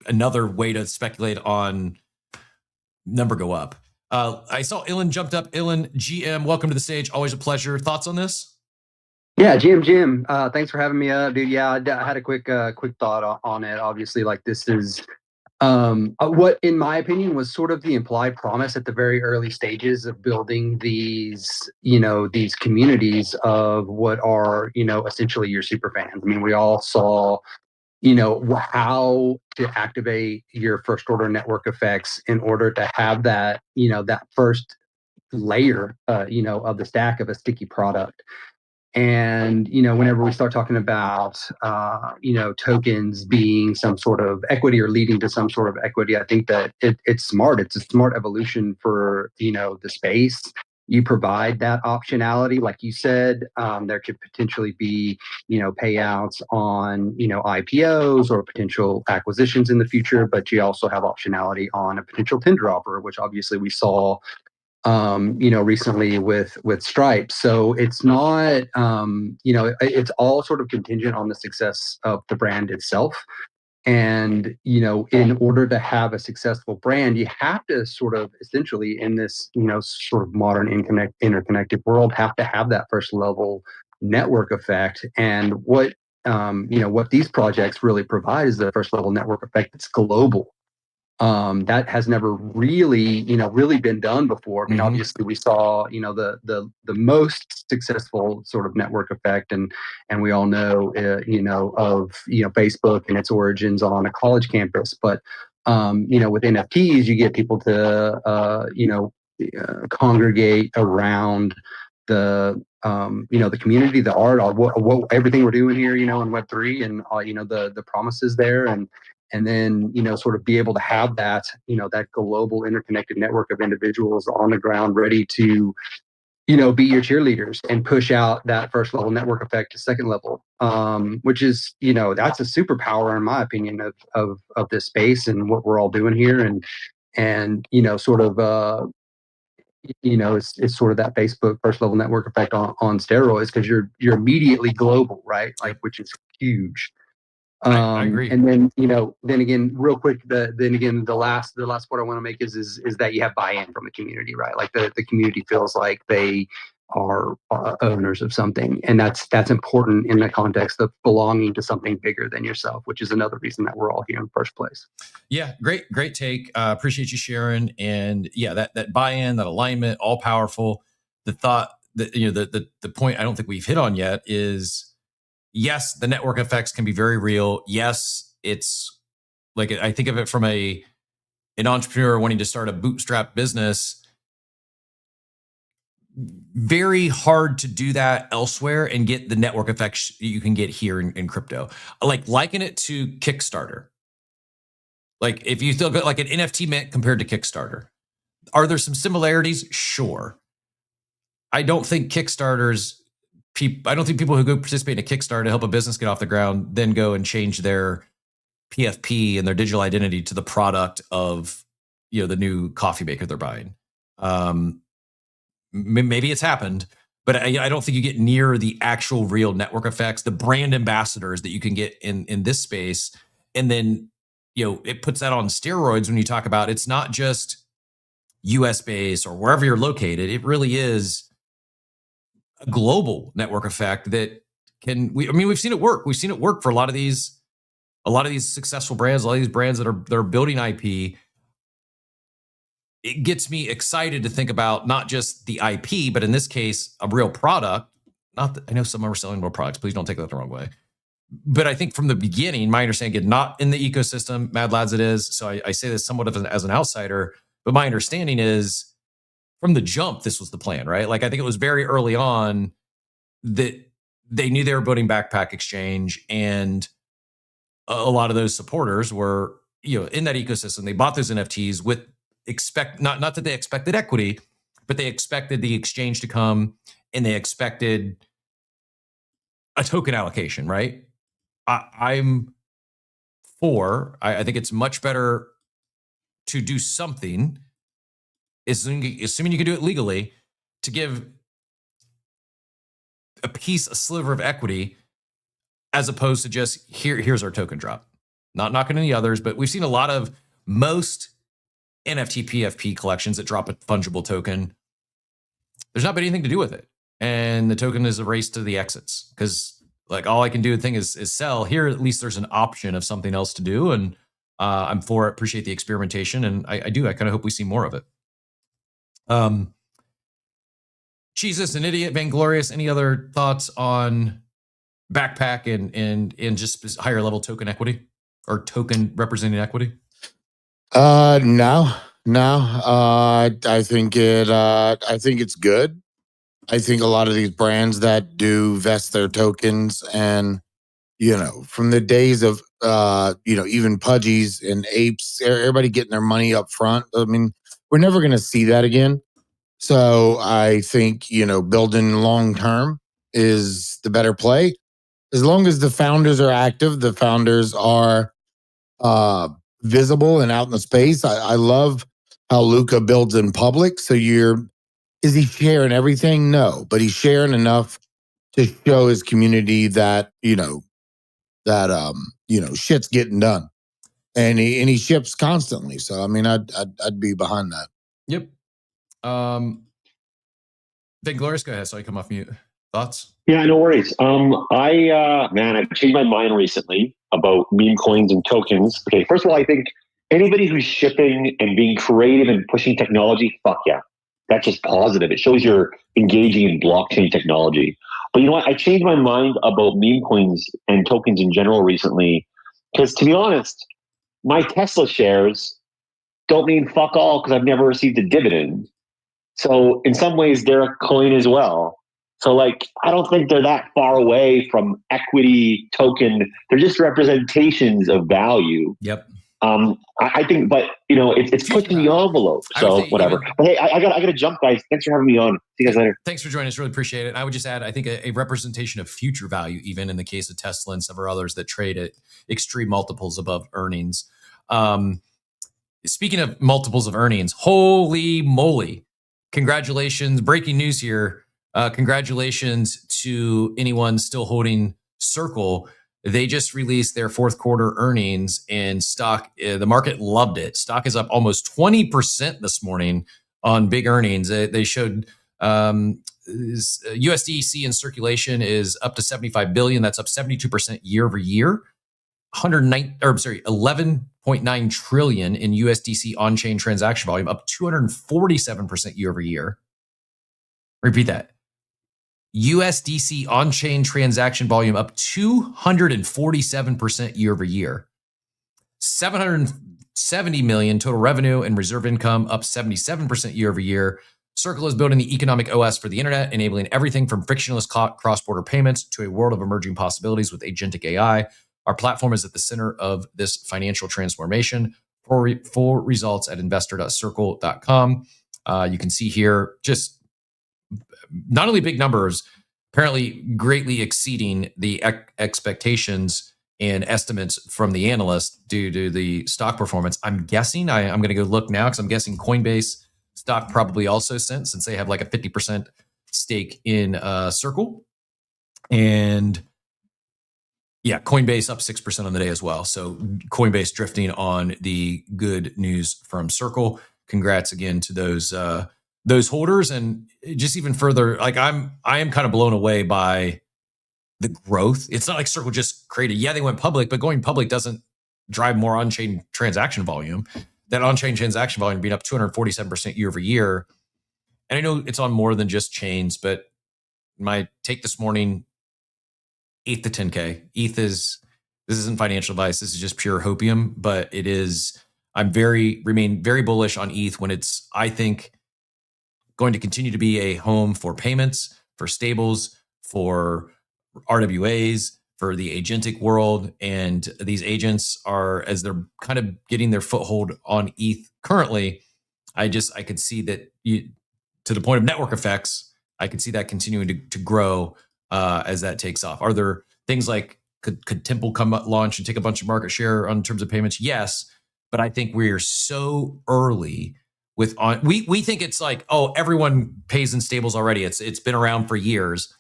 S5: another way to speculate on number go up. I saw Ilan jumped up. Ilan, GM, welcome to the stage. Always a pleasure. Thoughts on this?
S11: Yeah, Jim, thanks for having me up, dude. Yeah, I had a quick thought on it. Obviously, like, this is what, in my opinion, was sort of the implied promise at the very early stages of building these communities of what are, essentially your super fans. I mean, we all saw, how to activate your first order network effects in order to have that, that first layer, of the stack of a sticky product. And, whenever we start talking about, tokens being some sort of equity or leading to some sort of equity, I think that it's smart. It's a smart evolution for, the space. You provide that optionality. Like you said, there could potentially be, payouts on, IPOs or potential acquisitions in the future, but you also have optionality on a potential tender offer, which obviously we saw recently with Stripe. So it's not, it's all sort of contingent on the success of the brand itself. And, in order to have a successful brand, you have to sort of essentially, in this, sort of modern interconnected world, have to have that first level network effect. And what these projects really provide is the first level network effect that's global. That has never really, really been done before. I mean, obviously we saw, the most successful sort of network effect, and we all know, of, Facebook and its origins on a college campus. But, with NFTs, you get people to, congregate around the, the community, the art, what everything we're doing here, in Web3, and, the promises there. And then, sort of be able to have that, that global interconnected network of individuals on the ground ready to, be your cheerleaders and push out that first level network effect to second level, which is, that's a superpower, in my opinion, of this space and what we're all doing here. And, sort of, it's sort of that Facebook first level network effect on steroids, because you're immediately global, right? Like, which is huge.
S5: I agree.
S11: And then, then again, real quick, the last point I want to make is that you have buy-in from the community, right? Like the community feels like they are owners of something, and that's important in the context of belonging to something bigger than yourself, which is another reason that we're all here in the first place.
S5: Yeah, great take. Appreciate you sharing. And yeah, that buy-in, that alignment, all powerful. The thought that, the point I don't think we've hit on yet is, yes, the network effects can be very real. Yes, it's like, I think of it from an entrepreneur wanting to start a bootstrap business. Very hard to do that elsewhere and get the network effects you can get here in crypto. Like, liken it to Kickstarter. Like, if you still got like an NFT mint compared to Kickstarter, are there some similarities? Sure. I don't think I don't think people who go participate in a Kickstarter to help a business get off the ground then go and change their PFP and their digital identity to the product of, the new coffee maker they're buying. Maybe it's happened, but I don't think you get near the actual real network effects, the brand ambassadors that you can get in this space. And then it puts that on steroids when you talk about it's not just US based or wherever you're located. It really is a global network effect that we've seen it work. We've seen it work for a lot of these successful brands, a lot of these brands that are building IP. It gets me excited to think about not just the IP, but in this case, a real product. Not that I know some are selling real products. Please don't take that the wrong way. But I think from the beginning, my understanding, again, not in the ecosystem, Mad Lads it is. So I say this somewhat as an outsider, but my understanding is from the jump, this was the plan, right? Like I think it was very early on that they knew they were building Backpack Exchange, and a lot of those supporters were, in that ecosystem. They bought those NFTs with not that they expected equity, but they expected the exchange to come, and they expected a token allocation, right? I'm for. I think it's much better to do something, assuming you can do it legally, to give a sliver of equity, as opposed to just here's our token drop. Not knocking any others, but we've seen a lot of most NFT PFP collections that drop a fungible token. There's not been anything to do with it, and the token is a race to the exits, because like all I can do is sell. Here at least there's an option of something else to do, and I'm for it. Appreciate the experimentation, and I kind of hope we see more of it. Jesus, an idiot, Vainglorious, any other thoughts on Backpack and just higher level token equity or token representing equity?
S10: No. I think it's good. I think a lot of these brands that do vest their tokens, and from the days of even Pudgies and Apes, everybody getting their money up front. I mean, we're never going to see that again. So I think building long term is the better play. As long as the founders are active, the founders are visible and out in the space. I love how Luca builds in public. So is he sharing everything? No, but he's sharing enough to show his community that shit's getting done, and he ships constantly. So I mean, I'd be behind that.
S5: Yep. Vainglorious, go ahead. So I come off mute. Thoughts?
S8: Yeah, no worries. I've changed my mind recently about meme coins and tokens. Okay, first of all, I think anybody who's shipping and being creative and pushing technology, fuck yeah. That's just positive. It shows you're engaging in blockchain technology. But you know what? I changed my mind about meme coins and tokens in general recently, because to be honest, my Tesla shares don't mean fuck all because I've never received a dividend. So in some ways, they're a coin as well. So like, I don't think they're that far away from equity token. They're just representations of value.
S5: Yep.
S8: I think, but it's pushing the envelope. So whatever. But hey, I got to jump, guys. Thanks for having me on. See you guys later.
S5: Thanks for joining us. Really appreciate it. I would just add, I think a representation of future value, even in the case of Tesla and several others that trade at extreme multiples above earnings. Speaking of multiples of earnings, holy moly. Congratulations. Breaking news here. Congratulations to anyone still holding Circle. They just released their fourth quarter earnings, and stock, the market loved it. Stock is up almost 20% this morning on big earnings. They showed USDC in circulation is up to 75 billion. That's up 72% year over year. 11.9 trillion in USDC on-chain transaction volume, up 247% year over year. Repeat that. USDC on-chain transaction volume up 247% year over year. 770 million total revenue and reserve income up 77% year over year. Circle is building the economic OS for the internet, enabling everything from frictionless cross-border payments to a world of emerging possibilities with agentic AI. Our platform is at the center of this financial transformation. For full results at investor.circle.com. You can see here just not only big numbers, apparently greatly exceeding the expectations and estimates from the analysts due to the stock performance. I'm guessing, I'm going to go look now because I'm guessing Coinbase stock probably also since they have like a 50% stake in Circle. And Yeah, Coinbase up 6% on the day as well. So Coinbase drifting on the good news from Circle. Congrats again to those holders, and just even further, like I am kind of blown away by the growth. It's not like Circle just created. Yeah, they went public, but going public doesn't drive more on-chain transaction volume. That on-chain transaction volume being up 247% year over year. And I know it's on more than just chains, but my take this morning, ETH to 10K. This isn't financial advice. This is just pure hopium, but it is. Remain very bullish on ETH when it's, I think, going to continue to be a home for payments, for stables, for RWAs, for the agentic world. And these agents are, as they're kind of getting their foothold on ETH currently, I could see that to the point of network effects, I could see that continuing to grow as that takes off. Are there things like, could Temple come up, launch and take a bunch of market share in terms of payments? Yes, but I think we're so early with we think it's like, oh, everyone pays in stables already. It's been around for years.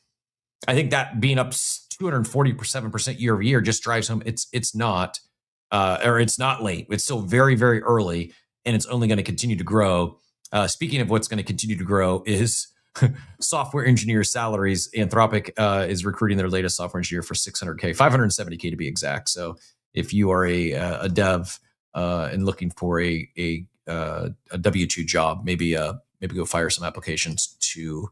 S5: I think that being up 247% year over year just drives home. It's not, or it's not late. It's still very, very early, and it's only going to continue to grow. Speaking of what's going to continue to grow is software engineer salaries. Anthropic is recruiting their latest software engineer for $600K, $570K to be exact. So if you are a dev and looking for a W-2 job, maybe go fire some applications to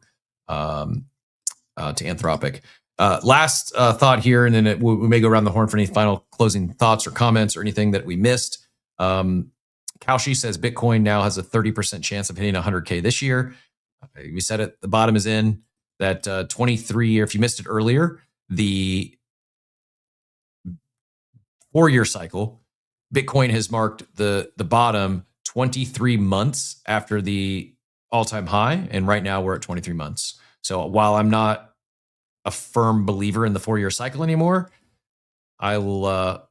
S5: Anthropic. Last thought here, and then we may go around the horn for any final closing thoughts or comments or anything that we missed. Kaushi says Bitcoin now has a 30% chance of hitting 100K this year. We said it, the bottom is in that 23 year. If you missed it earlier, the 4-year cycle, Bitcoin has marked the bottom 23 months after the all-time high, and right now we're at 23 months. So while I'm not a firm believer in the 4-year cycle anymore, I will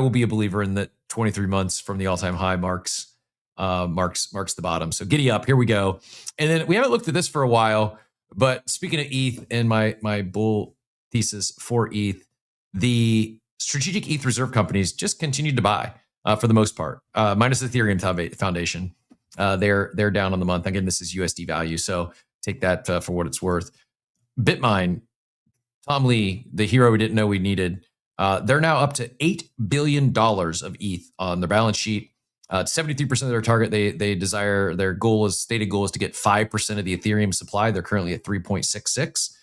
S5: be a believer in that 23 months from the all-time high marks the bottom. So giddy up, here we go. And then we haven't looked at this for a while, but speaking of ETH and my bull thesis for ETH, the strategic ETH reserve companies just continued to buy for the most part, minus the Ethereum Foundation. They're down on the month. Again, this is USD value, so take that for what it's worth. Bitmine, Tom Lee, the hero we didn't know we needed, they're now up to $8 billion of ETH on their balance sheet. 73% of their target, they desire, their stated goal is to get 5% of the Ethereum supply. They're currently at 3.66.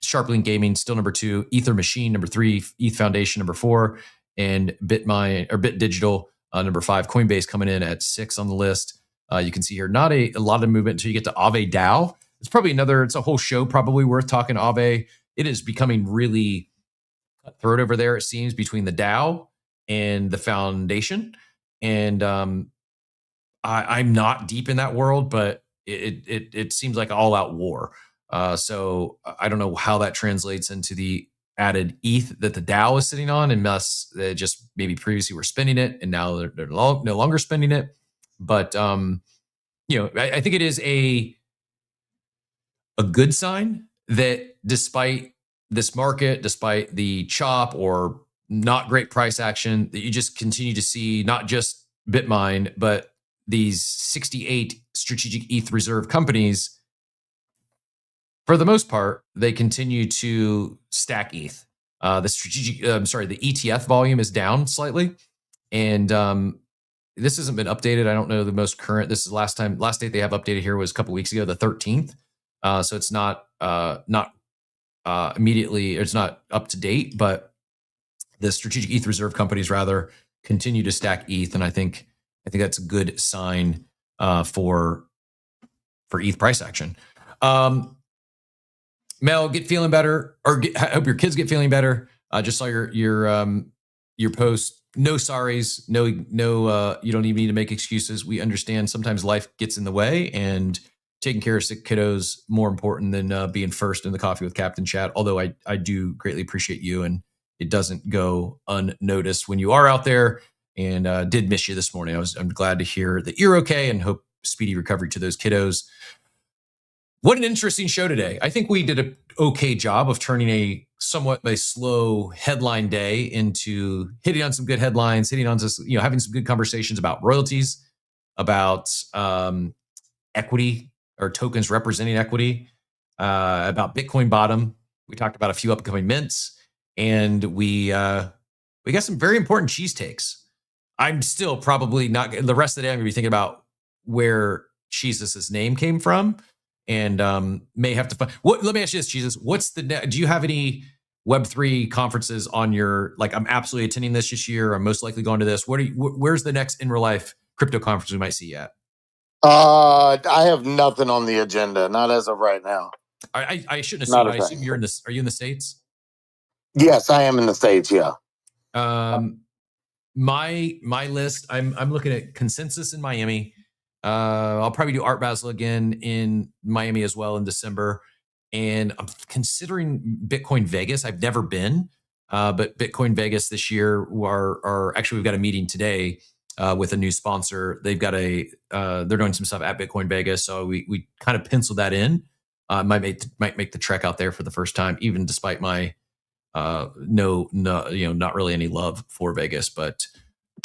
S5: Sharplink Gaming still number 2, Ether Machine number 3, ETH Foundation number 4, and Bitmine or Bit Digital number 5. Coinbase coming in at 6 on the list. You can see here not a lot of movement until you get to Aave DAO. It's probably it's a whole show probably worth talking. Aave, it is becoming really cutthroat over there, it seems, between the DAO and the foundation. And I'm not deep in that world, but it seems like all out war. So I don't know how that translates into the added ETH that the DAO is sitting on, unless they just maybe previously were spending it and now they're no longer spending it. But I think it is a good sign that despite this market, despite the chop or not great price action, that you just continue to see not just Bitmine, but these 68 strategic ETH reserve companies. For the most part, they continue to stack ETH. The ETF volume is down slightly, and this hasn't been updated. I don't know the most current. This is last date they have updated here was a couple weeks ago, the 13th. So it's not immediately, it's not up to date, but the strategic ETH reserve companies rather continue to stack ETH, and I think that's a good sign for ETH price action. Mel, get feeling better, or I hope your kids get feeling better. Just saw your post. No sorries, no. You don't even need to make excuses. We understand sometimes life gets in the way, and taking care of sick kiddos more important than being first in the coffee with Captain Chat. Although I do greatly appreciate you, and it doesn't go unnoticed when you are out there. And did miss you this morning. I'm glad to hear that you're okay, and hope speedy recovery to those kiddos. What an interesting show today. I think we did okay job of turning a somewhat a slow headline day into hitting on some good headlines, hitting on just, having some good conversations about royalties, about equity or tokens representing equity, about Bitcoin bottom. We talked about a few upcoming mints, and we got some very important cheese takes. I'm still probably not the rest of the day. I'm gonna be thinking about where Jesus' name came from, and may have to find. Let me ask you this, Jesus. What's the? Do you have any Web3 conferences on your? Like, I'm absolutely attending this year. I'm most likely going to this. Where's the next in real life crypto conference we might see at?
S10: I have nothing on the agenda, not as of right now.
S5: I shouldn't assume. I assume you're in this. Are you in the States?
S10: Yes, I am in the States. Yeah.
S5: My list. I'm looking at Consensus in Miami. I'll probably do Art Basel again in Miami as well in December, and I'm considering Bitcoin Vegas. I've never been, but Bitcoin Vegas this year are actually, we've got a meeting today with a new sponsor. They've got they're doing some stuff at Bitcoin Vegas, so we kind of penciled that in. Might make the trek out there for the first time, even despite my no, not really any love for Vegas, but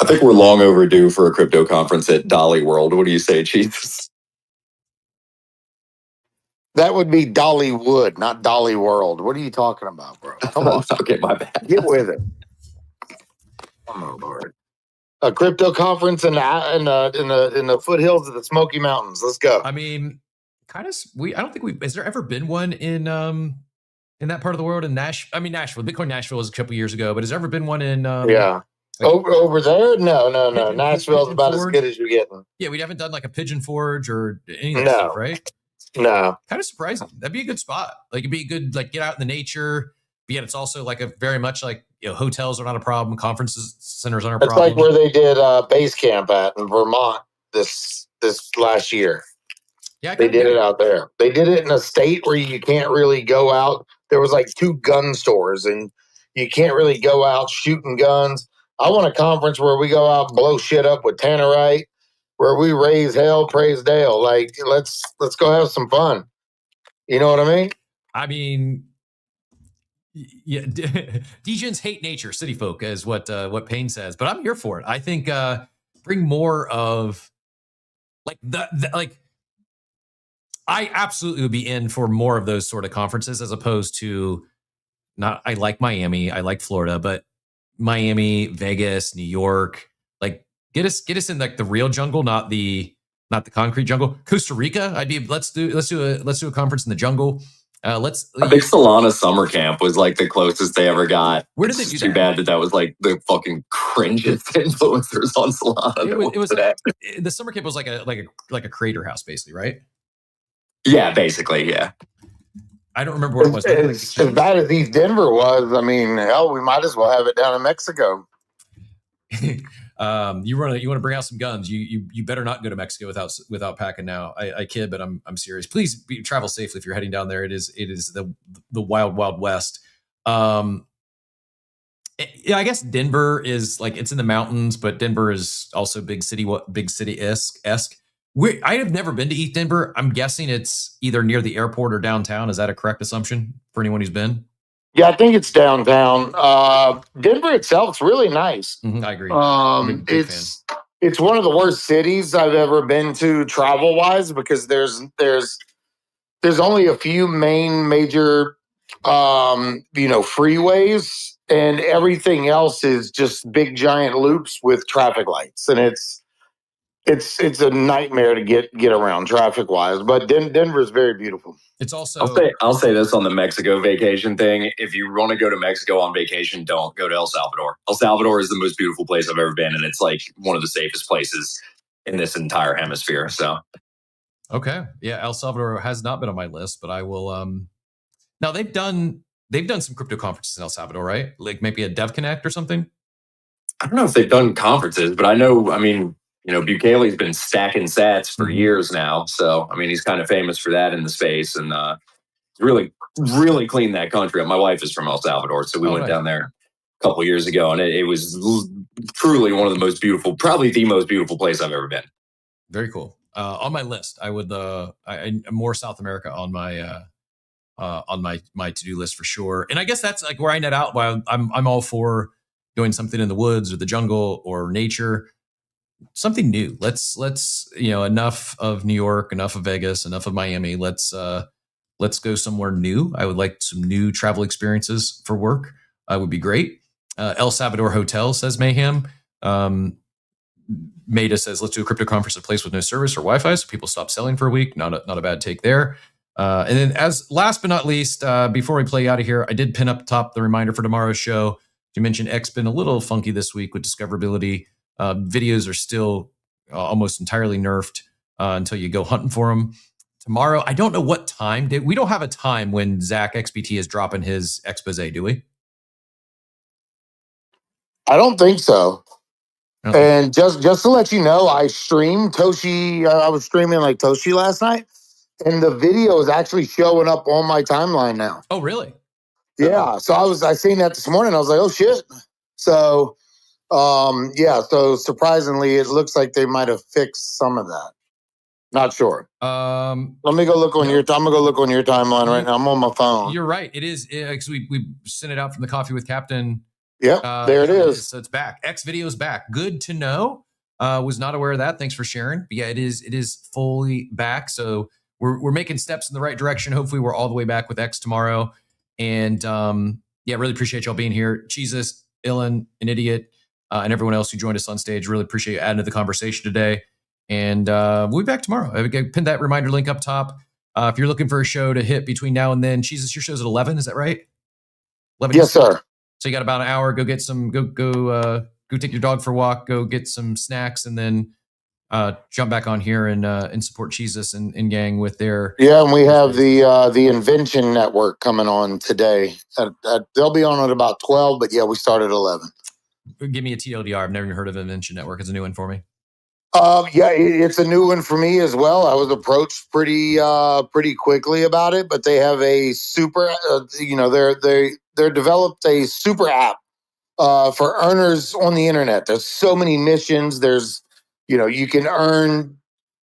S7: I think we're long overdue for a crypto conference at Dolly World. What do you say, Chiefs?
S10: That would be Dollywood, not Dolly World. What are you talking about, bro? Come on.
S7: Okay, my bad.
S10: Get with it. Come on, Lord. A crypto conference in the foothills of the Smoky Mountains. Let's go.
S5: I mean, kind of. I don't think has there ever been one in that part of the world in Nashville? Bitcoin Nashville was a couple years ago, but has there ever been one in?
S10: Yeah. Over there? No. Nashville's about as good as you're getting.
S5: Yeah, we haven't done like a Pigeon Forge or any of that stuff, right?
S10: No.
S5: Kind of surprising. That'd be a good spot. Like, it'd be a good, like, get out in the nature. But yet it's also like a very much like, hotels are not a problem. Conferences centers aren't a problem.
S10: It's like where they did base camp at in Vermont this last year. Yeah, they did it out there. They did it in a state where you can't really go out. There was like 2 gun stores, and you can't really go out shooting guns. I want a conference where we go out and blow shit up with tannerite, where we raise hell, praise Dale. Like, let's go have some fun. You know what I mean?
S5: I mean, yeah, Degens hate nature, city folk, is what Payne says. But I'm here for it. I think bring more of like like. I absolutely would be in for more of those sort of conferences, as opposed to not. I like Miami, I like Florida, but Miami, Vegas, New York, like get us in like the real jungle, not the concrete jungle. Costa Rica, let's do a conference in the jungle. I
S7: think Solana summer camp was like the closest they ever got.
S5: Where did they do that?
S7: Too bad that was like the fucking cringiest influencers on Solana.
S5: It was the summer camp was like a creator house, basically, right?
S7: Yeah, basically, yeah.
S5: I don't remember what it was.
S10: As bad as East Denver was, I mean, hell, we might as well have it down in Mexico.
S5: You want to bring out some guns? You better not go to Mexico without packing now. I kid, but I'm serious. Please travel safely if you're heading down there. It is the wild west. Yeah, I guess Denver is like, it's in the mountains, but Denver is also big city esque. I have never been to East Denver. I'm guessing it's either near the airport or downtown. Is that a correct assumption for anyone who's been?
S10: Yeah, I think it's downtown. Denver itself is really nice.
S5: I agree.
S10: It's one of the worst cities I've ever been to travel wise, because there's only a few major freeways, and everything else is just big giant loops with traffic lights, and it's a nightmare to get around traffic wise. But Denver is very beautiful.
S5: It's also,
S7: I'll say this on the Mexico vacation thing. If you want to go to Mexico on vacation, don't go to El Salvador. El Salvador is the most beautiful place I've ever been, and it's like one of the safest places in this entire hemisphere. So,
S5: okay, yeah, El Salvador has not been on my list, but I will. Now they've done some crypto conferences in El Salvador, right? Like maybe a Dev Connect or something.
S7: I don't know if they've done conferences, but I know. I mean, Bukele's been stacking sats for years now. So, I mean, he's kind of famous for that in the space, and really, really cleaned that country up. My wife is from El Salvador, so we went down there a couple of years ago, and it was truly one of the most beautiful, probably the most beautiful place I've ever been.
S5: Very cool. On my list, I would, more South America on my on my to-do list for sure. And I guess that's like where I net out. While I'm all for doing something in the woods or the jungle or nature, something new. Let's enough of New York, enough of Vegas, enough of Miami. Let's go somewhere new. I would like some new travel experiences for work. Would be great. El Salvador Hotel says Mayhem. Maida says, let's do a crypto conference at a place with no service or Wi-Fi, so people stop selling for a week. Not a bad take there. And then, as last but not least, before we play out of here, I did pin up top the reminder for tomorrow's show. You mentioned X been a little funky this week with discoverability. Videos are still almost entirely nerfed until you go hunting for them. Tomorrow, I don't know what time. We don't have a time when Zach XBT is dropping his expose, do we?
S10: I don't think so. Okay. And just to let you know, I streamed Toshi. I was streaming like Toshi last night, and the video is actually showing up on my timeline now.
S5: Oh, really?
S10: Yeah. So I seen that this morning. I was like, oh shit. So, So surprisingly, it looks like they might have fixed some of that. Not sure. Let me go look on I'm gonna go look on your timeline right now. I'm on my phone.
S5: You're right. It is because we sent it out from the Coffee with Captain.
S10: Yep, there it is.
S5: So it's back. X video's back. Good to know. Was not aware of that. Thanks for sharing. But yeah, it is fully back. So we're making steps in the right direction. Hopefully, we're all the way back with X tomorrow. And really appreciate y'all being here. Jesus, Ilan, an idiot, and everyone else who joined us on stage. Really appreciate you adding to the conversation today. And we'll be back tomorrow. I pinned that reminder link up top. If you're looking for a show to hit between now and then, Jesus, your show's at 11. Is that right? 11.
S10: Yes, sir.
S5: So you got about an hour. Go get some. Go take your dog for a walk. Go get some snacks, and then jump back on here and support Jesus and gang with their.
S10: Yeah, and we have the Invention Network coming on today. They'll be on at about 12, but yeah, we start at 11.
S5: Give me a TLDR. I've never even heard of Invention Network. It's a new one for me.
S10: It's a new one for me as well. I was approached pretty quickly about it, but they have a super. They're developed a super app for earners on the internet. There's so many missions. There's, you can earn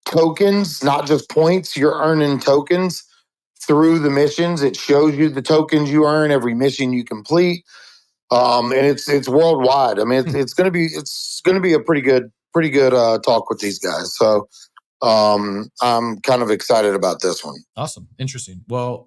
S10: tokens, not just points. You're earning tokens through the missions. It shows you the tokens you earn every mission you complete, and it's worldwide. I mean, it's gonna be a pretty good talk with these guys. So I'm kind of excited about this one.
S5: Awesome. Interesting. Well,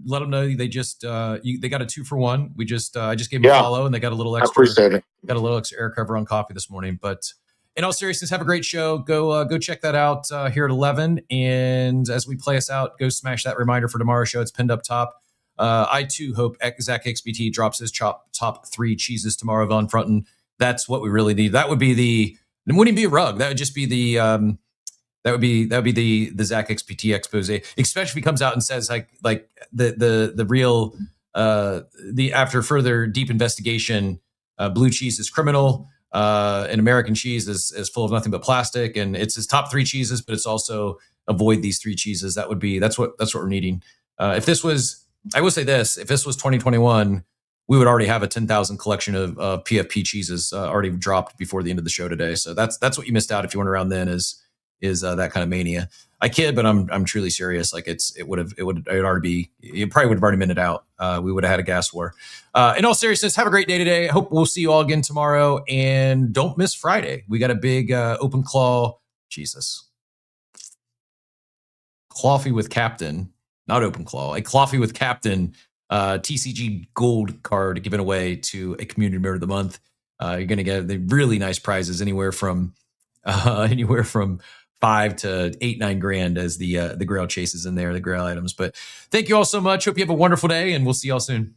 S5: let them know they just they got a 2-for-1. I just gave them a follow, and they got a little extra.
S10: I appreciate it.
S5: Got a little extra air cover on coffee this morning. But in all seriousness, have a great show. Go check that out here at 11. And as we play us out, go smash that reminder for tomorrow's show. It's pinned up top. I too hope Zach XBT drops his top 3 cheeses tomorrow, Von Frunton. That's what we really need. That would be it wouldn't be a rug. That would just be the that would be the Zach XBT expose, especially if he comes out and says like the real the after further deep investigation, blue cheese is criminal, and American cheese is full of nothing but plastic, and it's his top 3 cheeses, but it's also avoid these 3 cheeses. That's what we're needing. If this was 2021. We would already have a 10,000 collection of PFP cheeses already dropped before the end of the show today. So that's what you missed out if you weren't around then is that kind of mania. I kid, but I'm truly serious. Like it probably would have already minted out. We would have had a gas war. In all seriousness, have a great day today. I hope we'll see you all again tomorrow, and don't miss Friday. We got a big open claw. Jesus, Coffee with Captain, not open claw. A Coffee with Captain. TCG gold card given away to a community member of the month. You're going to get the really nice prizes anywhere from 5 to 8-9 grand as the grail chases in there, the grail items. But thank you all so much. Hope you have a wonderful day, and we'll see y'all soon.